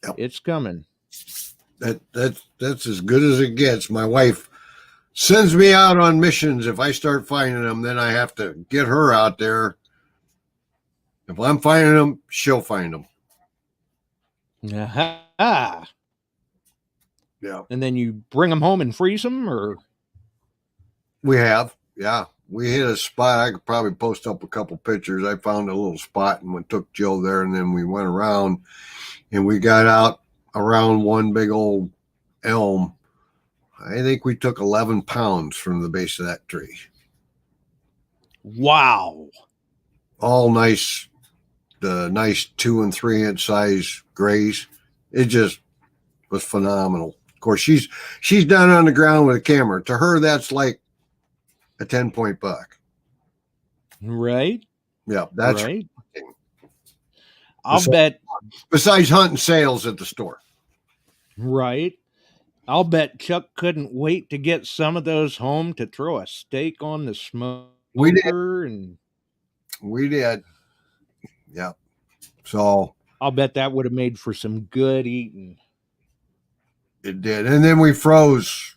Yep. It's coming. That's as good as it gets. My wife sends me out on missions. If I start finding them, then I have to get her out there. If I'm finding them, she'll find them. Aha. Yeah. And then you bring them home and freeze them, or? We have. Yeah. We hit a spot. I could probably post up a couple pictures. I found a little spot and we took Jill there, and then we went around and we got out around one big old elm. I think we took 11 pounds from the base of that tree. Wow. All nice, the nice 2 and 3 inch size grays. It just was phenomenal. Of course, she's down on the ground with a camera. To her, that's like a 10-point buck. Right. Yeah, that's right. I'll bet. Besides hunting sales at the store. Right. I'll bet Chuck couldn't wait to get some of those home to throw a steak on the smoker. We did. And we did. Yeah. So I'll bet that would have made for some good eating. It did. And then we froze,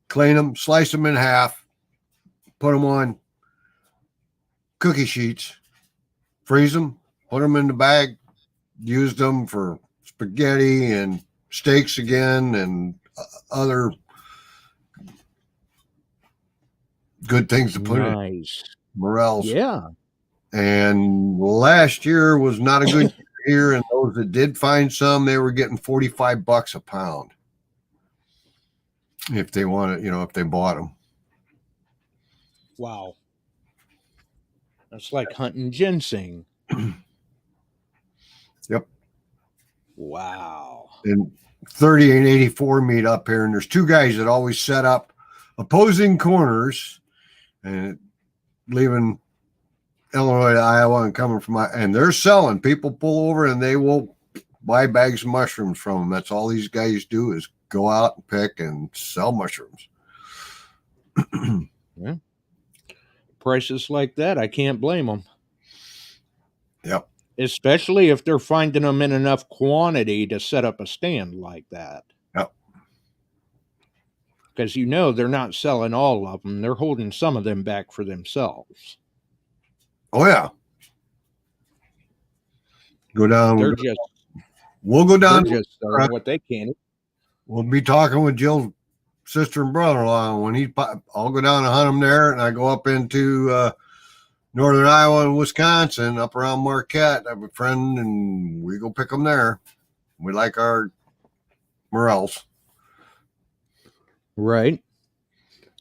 clean them, slice them in half, put them on cookie sheets, freeze them, put them in the bag, used them for spaghetti and steaks again and other good things to put in. Morels. Yeah. And last year was not a good year, and those that did find some, they were getting $45 a pound if they wanted, if they bought them. Wow. That's like hunting ginseng. Yep. Wow. And 30 and 84 meet up here, and there's two guys that always set up opposing corners and leaving Illinois to Iowa and coming from, and they're selling. People pull over and they will buy bags of mushrooms from them. That's all these guys do, is go out and pick and sell mushrooms. Yeah. Prices like that, I can't blame them. Yep. Especially if they're finding them in enough quantity to set up a stand like that. Yep. Because they're not selling all of them. They're holding some of them back for themselves. Oh, yeah. Go down. We'll go down. They're just selling what they can. We'll be talking with Jill's sister and brother-in-law. When I'll go down and hunt them there, and I go up into northern Iowa and Wisconsin, up around Marquette. I have a friend, and we go pick them there. We like our morels. Right.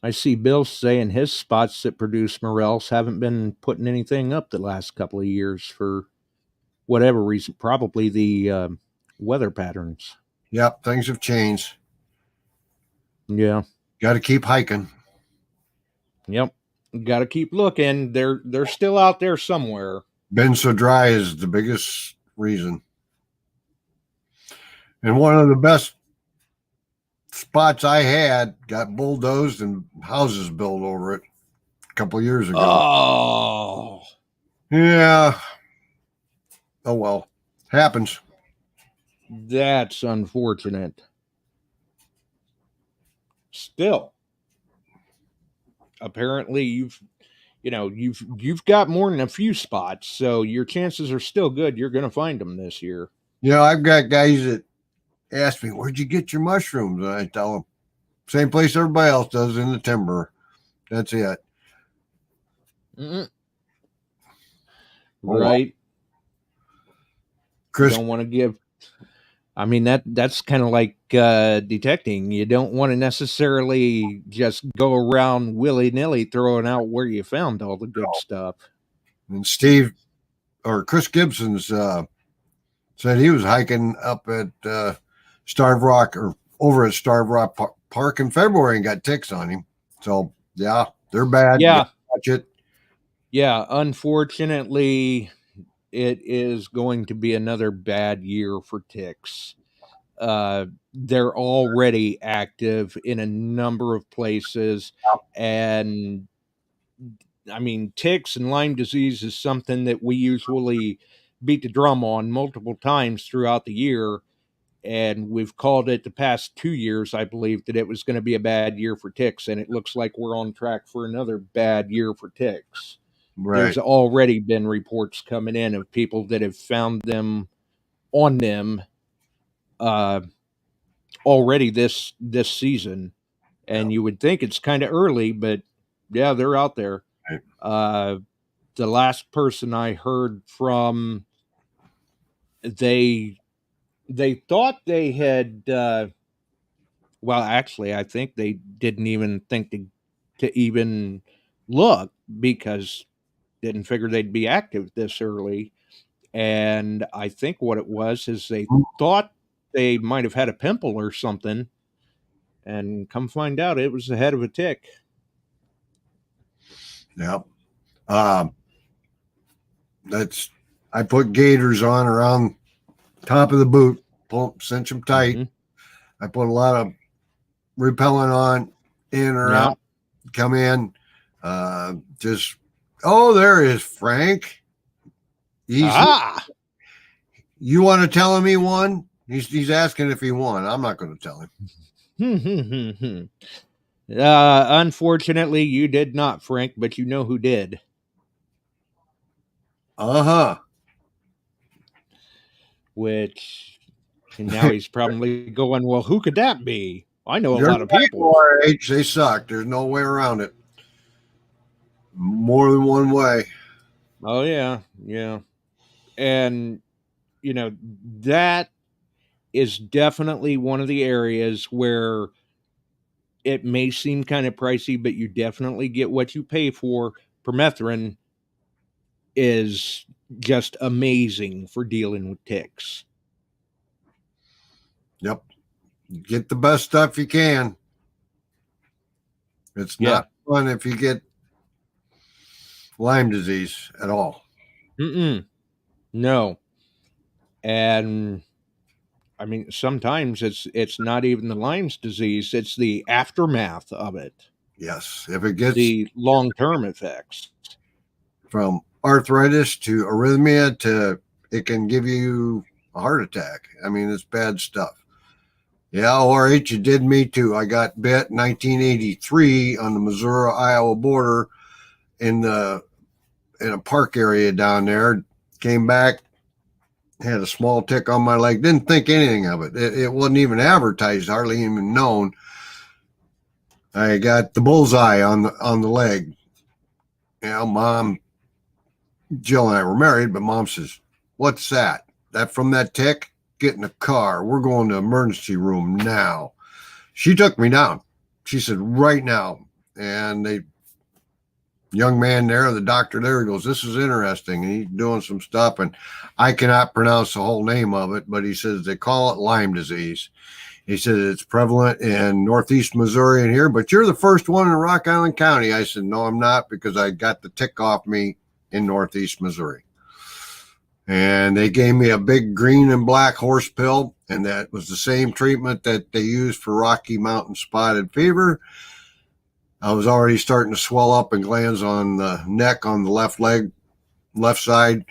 I see Bill saying his spots that produce morels haven't been putting anything up the last couple of years for whatever reason. Probably the weather patterns. Yep, things have changed. Yeah. Got to keep hiking. Yep. Got to keep looking. They're still out there somewhere. Been so dry is the biggest reason. And one of the best spots I had got bulldozed and houses built over it a couple years ago. Oh. Yeah. Oh, well. Happens. That's unfortunate. Still, apparently you've got more than a few spots, so your chances are still good. You're going to find them this year. I've got guys that ask me, where'd you get your mushrooms? And I tell them, same place everybody else does, in the timber. That's it. Mm-mm. Right. Chris, you don't want to give. I mean, that's kind of like detecting. You don't want to necessarily just go around willy-nilly throwing out where you found all the good stuff. And Chris Gibson's said he was hiking up at Starved Rock, or over at Starved Rock Park in February, and got ticks on him. So, yeah, they're bad. Yeah. Watch it. Yeah, unfortunately, it is going to be another bad year for ticks. they're already active in a number of places. And I mean, ticks and Lyme disease is something that we usually beat the drum on multiple times throughout the year. And we've called it the past 2 years, I believe, that it was going to be a bad year for ticks. And it looks like we're on track for another bad year for ticks. Right. There's already been reports coming in of people that have found them on them already this season. And you would think it's kind of early, but yeah, they're out there. Right. The last person I heard from, they thought they had well, actually, I think they didn't even think to even look, because didn't figure they'd be active this early. And I think what it was is they thought they might have had a pimple or something, and come find out it was the head of a tick. Yep. That's, I put gaiters on around top of the boot, cinch them tight. Mm-hmm. I put a lot of repellent on, in or out, come in. Just, oh, there is Frank. You want to tell him he won? He's asking if he won. I'm not going to tell him. Unfortunately, you did not, Frank, but you know who did. Which, and now he's probably going, well, who could that be? I know a lot of people. They suck. There's no way around it. More than one way. Oh, yeah. Yeah. And, you know, that is definitely one of the areas where it may seem kind of pricey, but you definitely get what you pay for. Permethrin is just amazing for dealing with ticks. Yep. Get the best stuff you can. It's not fun if you get Lyme disease at all. No. And I mean, sometimes it's not even the Lyme's disease, it's the aftermath of it. Yes. If it gets the long-term effects. From arthritis to arrhythmia to, it can give you a heart attack. I mean, it's bad stuff. Yeah, ORH, it did me too. I got bit in 1983 on the Missouri-Iowa border in a park area down there. Came back, had a small tick on my leg. Didn't think anything of it. It wasn't even advertised, hardly even known. I got the bullseye on the leg. You know, Mom, Jill and I were married, but Mom says, "What's that? That from that tick? Get in the car. We're going to emergency room now." She took me down. She said, "Right now." And the young man there, the doctor there, goes, "This is interesting." And he's doing some stuff, and I cannot pronounce the whole name of it, but he says they call it Lyme disease. He said it's prevalent in northeast Missouri and here, but you're the first one in Rock Island County. I said, "No, I'm not, because I got the tick off me in northeast Missouri." And they gave me a big green and black horse pill, and that was the same treatment that they used for Rocky Mountain spotted fever. I was already starting to swell up in glands on the neck, on the left leg, left side.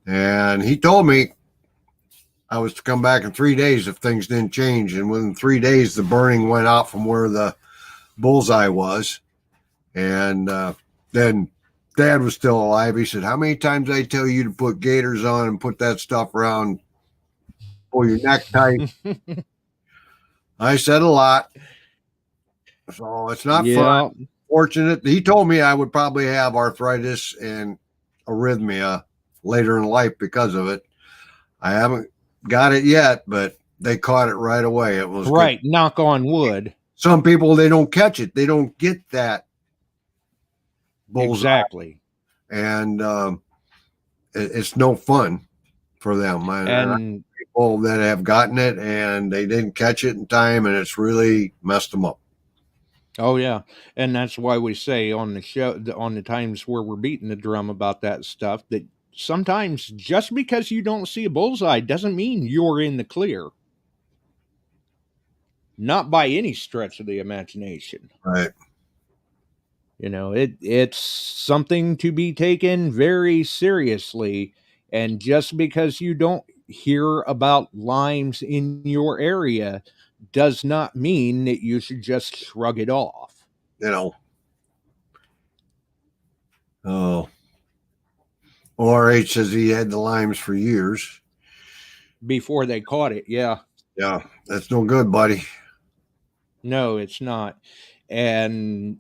And he told me I was to come back in 3 days if things didn't change. And within 3 days, the burning went out from where the bullseye was. And then Dad was still alive. He said, "How many times I tell you to put gaiters on and put that stuff around, pull your neck tight?" I said a lot. So it's not fun. Fortunate. He told me I would probably have arthritis and arrhythmia later in life because of it. I haven't got it yet, but they caught it right away. It was right. Good. Knock on wood. Some people, they don't catch it. They don't get that bullseye. Exactly. And it's no fun for them. And people that have gotten it and they didn't catch it in time, and it's really messed them up. Oh, yeah. And that's why we say on the show, on the times where we're beating the drum about that stuff, that sometimes just because you don't see a bullseye doesn't mean you're in the clear. Not by any stretch of the imagination. Right. You know, it's something to be taken very seriously. And just because you don't hear about limes in your area does not mean that you should just shrug it off. You know. Oh. ORH says he had the limes for years. Before they caught it, yeah. Yeah, that's no good, buddy. No, it's not. And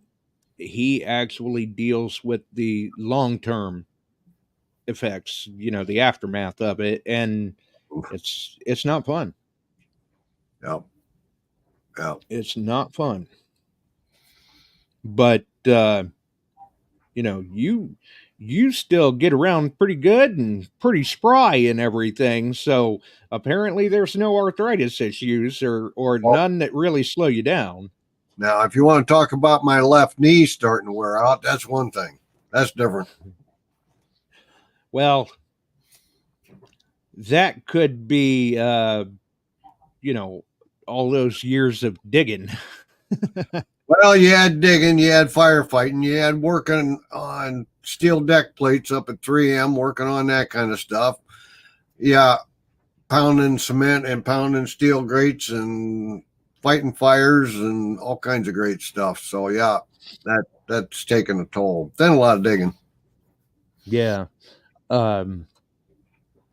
he actually deals with the long-term effects, you know, the aftermath of it, and it's not fun. Yeah. Yeah. It's not fun. But you know, you still get around pretty good and pretty spry and everything. So apparently there's no arthritis issues or none that really slow you down. Now, if you want to talk about my left knee starting to wear out, that's one thing. That's different. Well, that could be you know, all those years of digging. Well, you had digging, you had firefighting, you had working on steel deck plates up at 3M, working on that kind of stuff. Yeah, pounding cement and pounding steel grates and fighting fires and all kinds of great stuff. So yeah, that's taken a toll. Then a lot of digging. Yeah.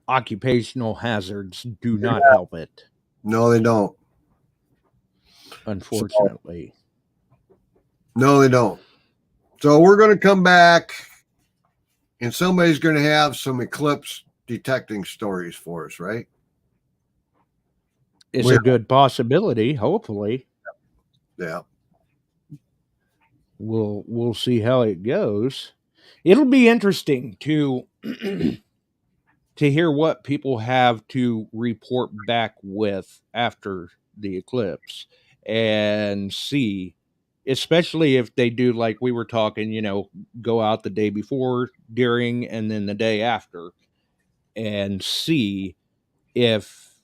Occupational hazards do not help it. No, they don't. Unfortunately. No, they don't. So we're going to come back and somebody's going to have some eclipse detecting stories for us, right? It's a good possibility, hopefully. Yeah. We'll see how it goes. It'll be interesting to to hear what people have to report back with after the eclipse and see, especially if they do, like we were talking, you know, go out the day before, during, and then the day after, and see if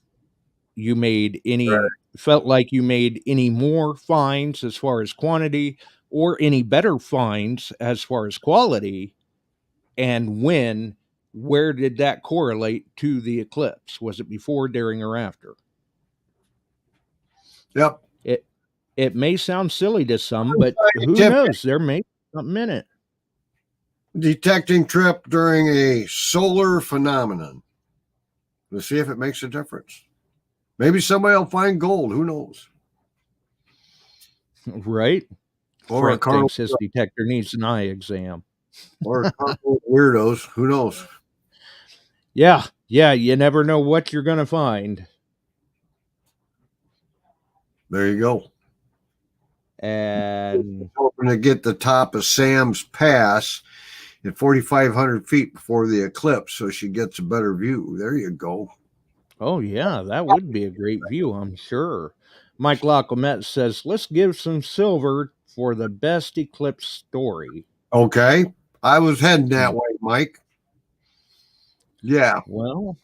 you made any felt like you made any more finds as far as quantity or any better finds as far as quality, and where did that correlate to the eclipse? Was it before, during, or after? Yep. It may sound silly to some, but who knows? There may be something in it. Detecting trip during a solar phenomenon. Let's see if it makes a difference. Maybe somebody will find gold. Who knows? Right? Or Fred thinks his detector needs an eye exam. Or a couple of weirdos. Who knows? Yeah. You never know what you're going to find. There you go. And hoping to get the top of Sam's Pass at 4,500 feet before the eclipse, so she gets a better view. There you go. Oh yeah, that would be a great view, I'm sure. Mike Lacomette says, let's give some silver for the best eclipse story. Okay. I was heading that way, Mike. Yeah. Well,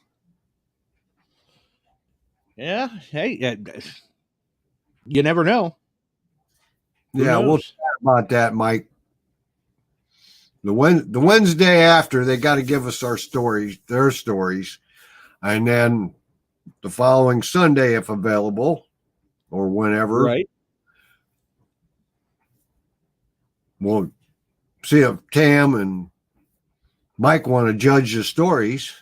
yeah. Hey, you never know. Yeah, we'll chat about that, Mike. The Wednesday after, they got to give us their stories. And then the following Sunday, if available, or whenever. Right. We'll see if Tam and Mike want to judge the stories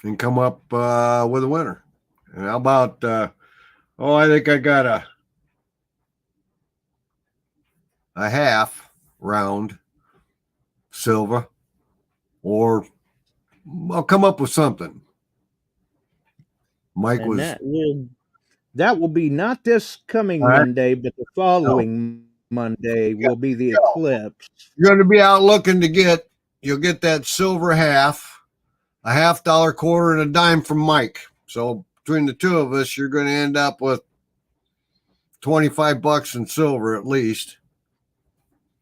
and come up with a winner. And how about, I think I got a half round silver, or I'll come up with something. Mike and was that will be not this coming Monday, but the following Monday will be the eclipse. You're going to be out looking you'll get that silver half, a $50 quarter, and a dime from Mike. So between the two of us, you're going to end up with $25 in silver at least.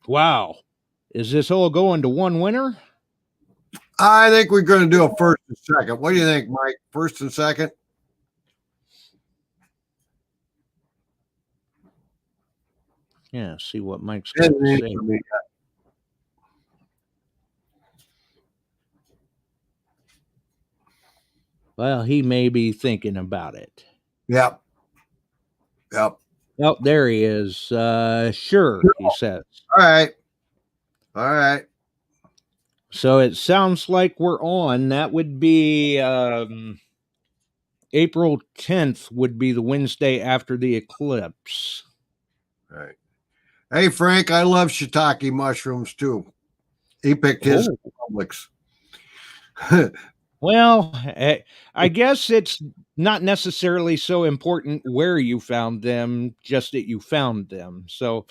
Wow. Is this all going to one winner? I think we're going to do a first and second. What do you think, Mike? First and second? Yeah, see what Mike's got to say. Well, he may be thinking about it. Yep. Yep. Oh, there he is. Sure, he says. All right. All right. So it sounds like we're on. That would be April 10th would be the Wednesday after the eclipse. All right. Hey, Frank, I love shiitake mushrooms too. He picked his Publix. Well, I guess it's not necessarily so important where you found them, just that you found them. So,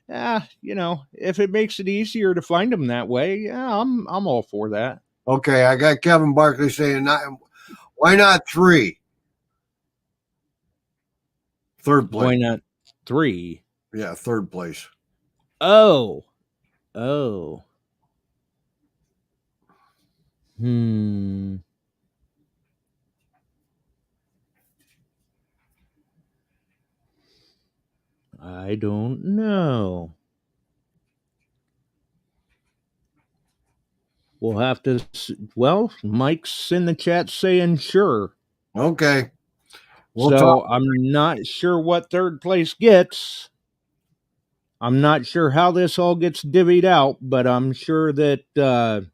if it makes it easier to find them that way, yeah, I'm all for that. Okay, I got Kevin Barkley saying, why not 3? Third place. Why not 3? Yeah, third place. Oh. I don't know. We'll have to. Well, Mike's in the chat saying sure. Okay. I'm not sure what third place gets. I'm not sure how this all gets divvied out, but I'm sure that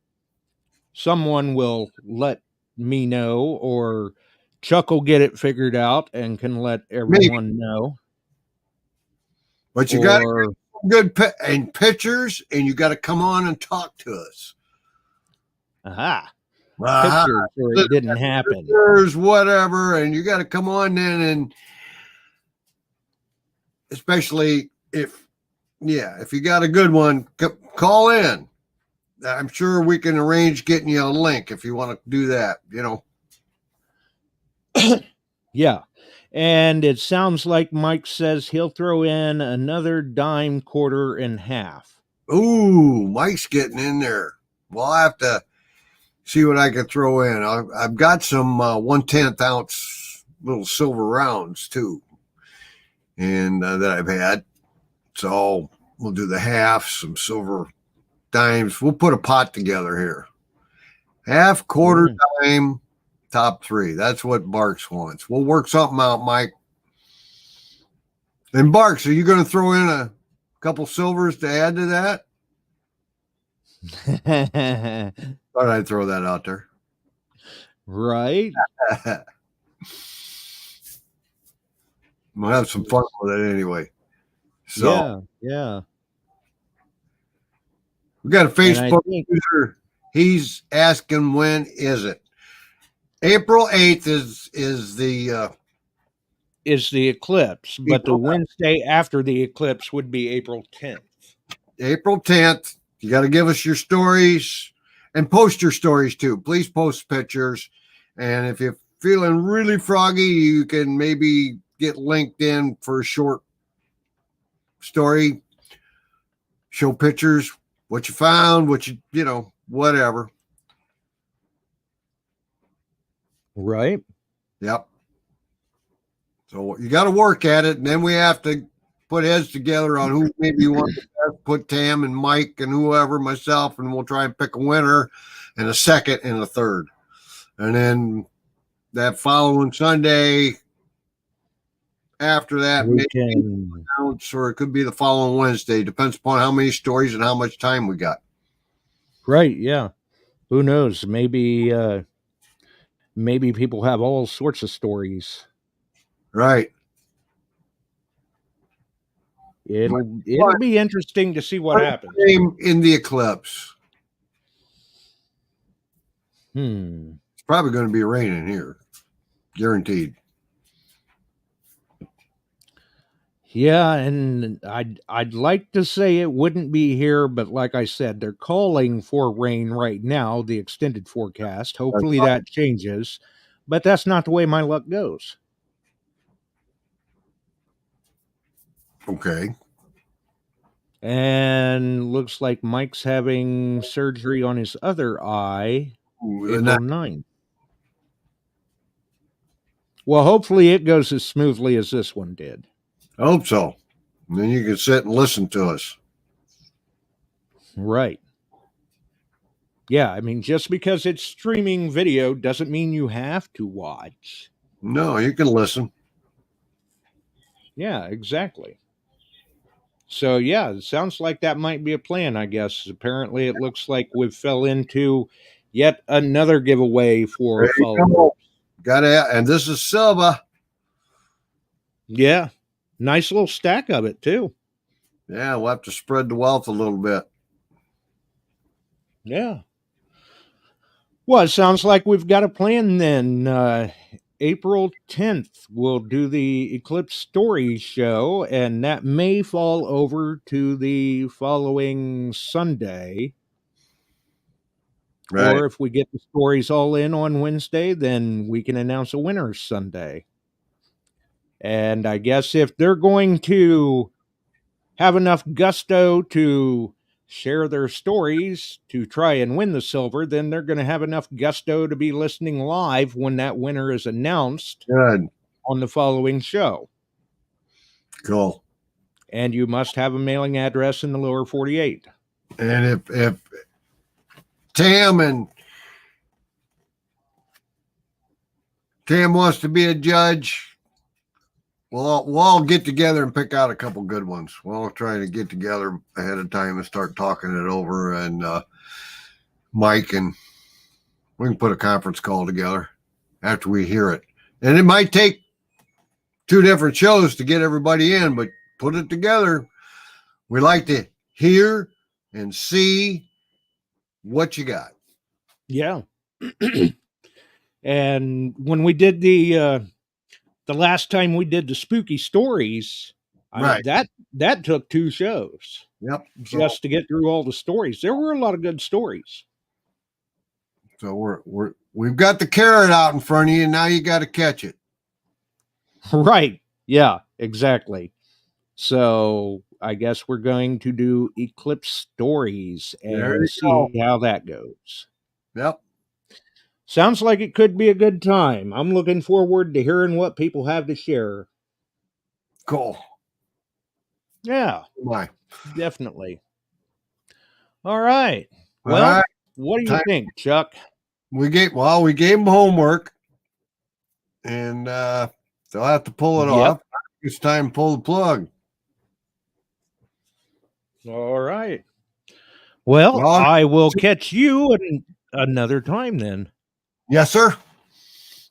someone will let me know, or Chuck will get it figured out and can let everyone know. But you got to get good pictures, and you got to come on and talk to us. Aha. Pictures, or it didn't happen. Pictures, whatever, and you got to come on then, and especially if you got a good one, call in. I'm sure we can arrange getting you a link if you want to do that, Yeah. And it sounds like Mike says he'll throw in another dime, quarter, and half. Ooh, Mike's getting in there. Well, I'll have to see what I can throw in. I've got some 1/10 ounce little silver rounds too, and that I've had. So we'll do the half, some silver dimes. We'll put a pot together here. Half, quarter, dime, top 3. That's what Barks wants. We'll work something out, Mike. And Barks, are you going to throw in a couple silvers to add to that? Thought I'd throw that out there. Right. We'll have some fun with it anyway. So yeah. We got a Facebook user. He's asking, when is it? April 8th is the eclipse, but the Wednesday after the eclipse would be April 10th. April 10th. You got to give us your stories and post your stories too. Please post pictures. And if you're feeling really froggy, you can maybe get linked in for a short story. Show pictures, what you found, whatever. Right. Yep. So you got to work at it, and then we have to put heads together on who maybe you want to put Tam and Mike and whoever, myself, and we'll try and pick a winner and a second and a third. And then that following Sunday after that, maybe announce, or it could be the following Wednesday. Depends upon how many stories and how much time we got. Right. Yeah. Who knows? Maybe people have all sorts of stories. Right. It'll be interesting to see what happens in the eclipse. It's probably going to be raining here, guaranteed. Yeah, and I'd like to say it wouldn't be here, but like I said, they're calling for rain right now, the extended forecast. Hopefully that changes, but that's not the way my luck goes. Okay. And looks like Mike's having surgery on his other eye April 9th. Well, hopefully it goes as smoothly as this one did. I hope so. And then you can sit and listen to us. Right. Yeah, I mean, just because it's streaming video doesn't mean you have to watch. No, you can listen. Yeah, exactly. So yeah, it sounds like that might be a plan, I guess. Apparently it looks like we fell into yet another giveaway for There you followers. go. And this is Silva. Yeah. Nice little stack of it too. Yeah, we'll have to spread the wealth a little bit. Yeah. Well, it sounds like we've got a plan then. April 10th, we'll do the Eclipse Story Show, and that may fall over to the following Sunday. Right. Or if we get the stories all in on Wednesday, then we can announce a winner Sunday. And I guess if they're going to have enough gusto to share their stories to try and win the silver, then they're going to have enough gusto to be listening live when that winner is announced Good. on the following show. Cool. And you must have a mailing address in the lower 48. And if Tam wants to be a judge, we'll all get together and pick out a couple good ones. We'll all try to get together ahead of time and start talking it over. And Mike, and we can put a conference call together after we hear it. And it might take 2 different shows to get everybody in, but put it together. We like to hear and see what you got. Yeah. And when we did the last time we did the spooky stories, Right. that took 2 shows. Yep. Just to get through all the stories. There were a lot of good stories. So we've got the carrot out in front of you, and now you got to catch it. Right. Yeah, exactly. So I guess we're going to do Eclipse Stories and see how that goes. Yep. Sounds like it could be a good time. I'm looking forward to hearing what people have to share. Cool. Yeah. Why? Definitely. All right. All Well, right. What do you think, Chuck? We gave them homework, and they'll have to pull it off. It's time to pull the plug. All right. Well, I will catch you another time then. Yes, sir.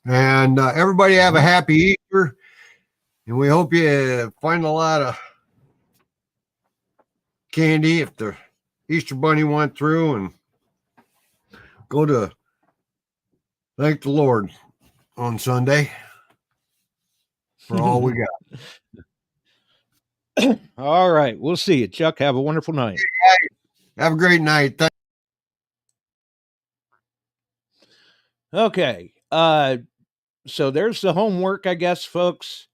And everybody have a happy Easter, and we hope you find a lot of candy if the Easter Bunny went through, and go to thank the Lord on Sunday for all we got. All right. We'll see you, Chuck. Have a wonderful night. Have a great night. Okay. So there's the homework, I guess, folks.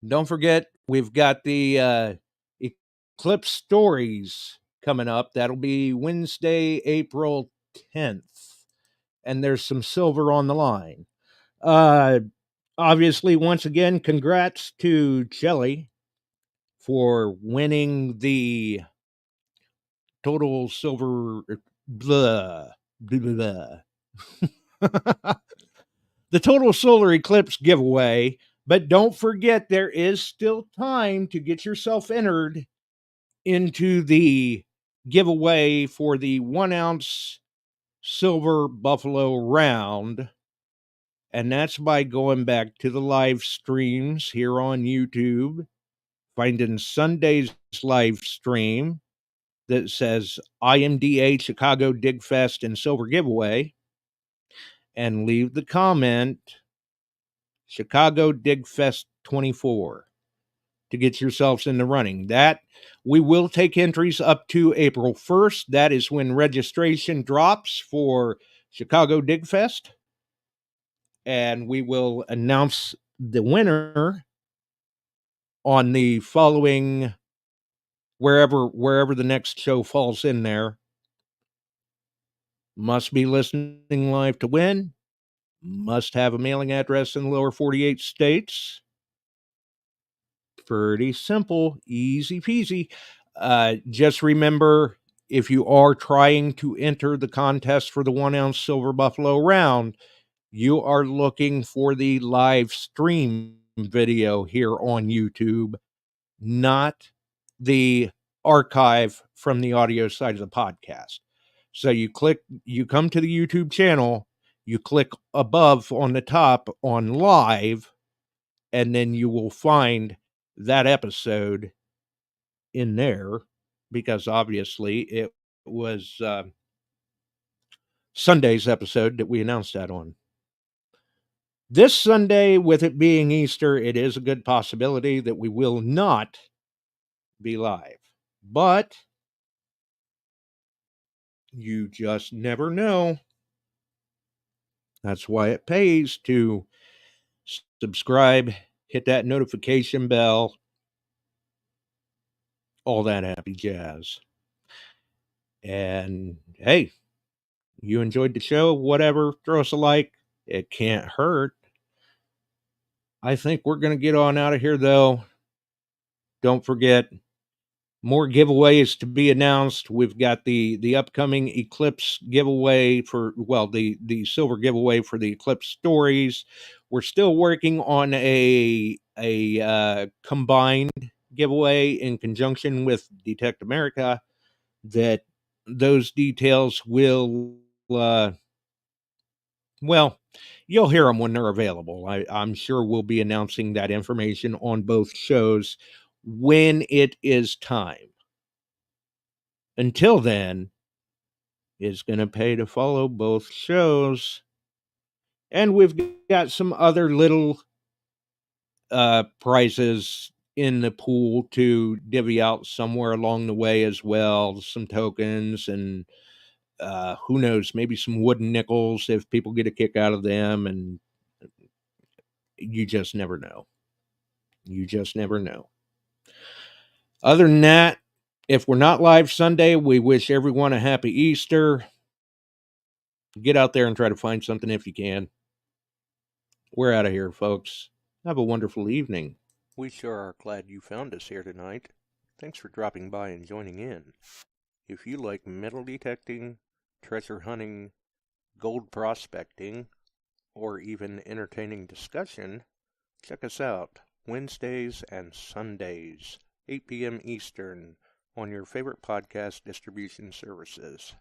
Don't forget, we've got the Eclipse Stories coming up. That'll be Wednesday, April 10th. And there's some silver on the line. Obviously, once again, congrats to Shelly for winning the total silver blah, blah, blah. The total solar eclipse giveaway. But don't forget, there is still time to get yourself entered into the giveaway for the 1 ounce silver buffalo round. And that's by going back to the live streams here on YouTube, finding Sunday's live stream that says IMDA Chicago Dig Fest and Silver Giveaway, and leave the comment Chicago Dig Fest 24 to get yourselves in the running. That we will take entries up to April 1st. That is when registration drops for Chicago Dig Fest. And we will announce the winner on the following wherever the next show falls in there. Must be listening live to win. Must have a mailing address in the lower 48 states. pretty simple, easy peasy. Just remember, if you are trying to enter the contest for the 1 ounce Silver Buffalo round, you are looking for the live stream video here on YouTube, not the archive from the audio side of the podcast. So you come to the YouTube channel, you click above on the top on live, and then you will find that episode in there, because obviously it was Sunday's episode that we announced that on. This Sunday, with it being Easter, it is a good possibility that we will not be live. But you just never know. That's why it pays to subscribe, hit that notification bell, all that happy jazz. And hey, you enjoyed the show, whatever, throw us a like. It can't hurt. I think we're going to get on out of here, though. Don't forget, more giveaways to be announced. We've got the upcoming Eclipse giveaway for, well, the silver giveaway for the Eclipse stories. We're still working on a combined giveaway in conjunction with Detect America. That those details will, well, you'll hear them when they're available. I'm sure we'll be announcing that information on both shows when it is time. Until then, it's going to pay to follow both shows. And we've got some other little prizes in the pool to divvy out somewhere along the way as well. Some tokens and who knows, maybe some wooden nickels if people get a kick out of them. And you just never know. You just never know. Other than that, if we're not live Sunday, we wish everyone a happy Easter. Get out there and try to find something if you can. We're out of here, folks. Have a wonderful evening. We sure are glad you found us here tonight. Thanks for dropping by and joining in. If you like metal detecting, treasure hunting, gold prospecting, or even entertaining discussion, check us out Wednesdays and Sundays, 8 p.m. Eastern, on your favorite podcast distribution services.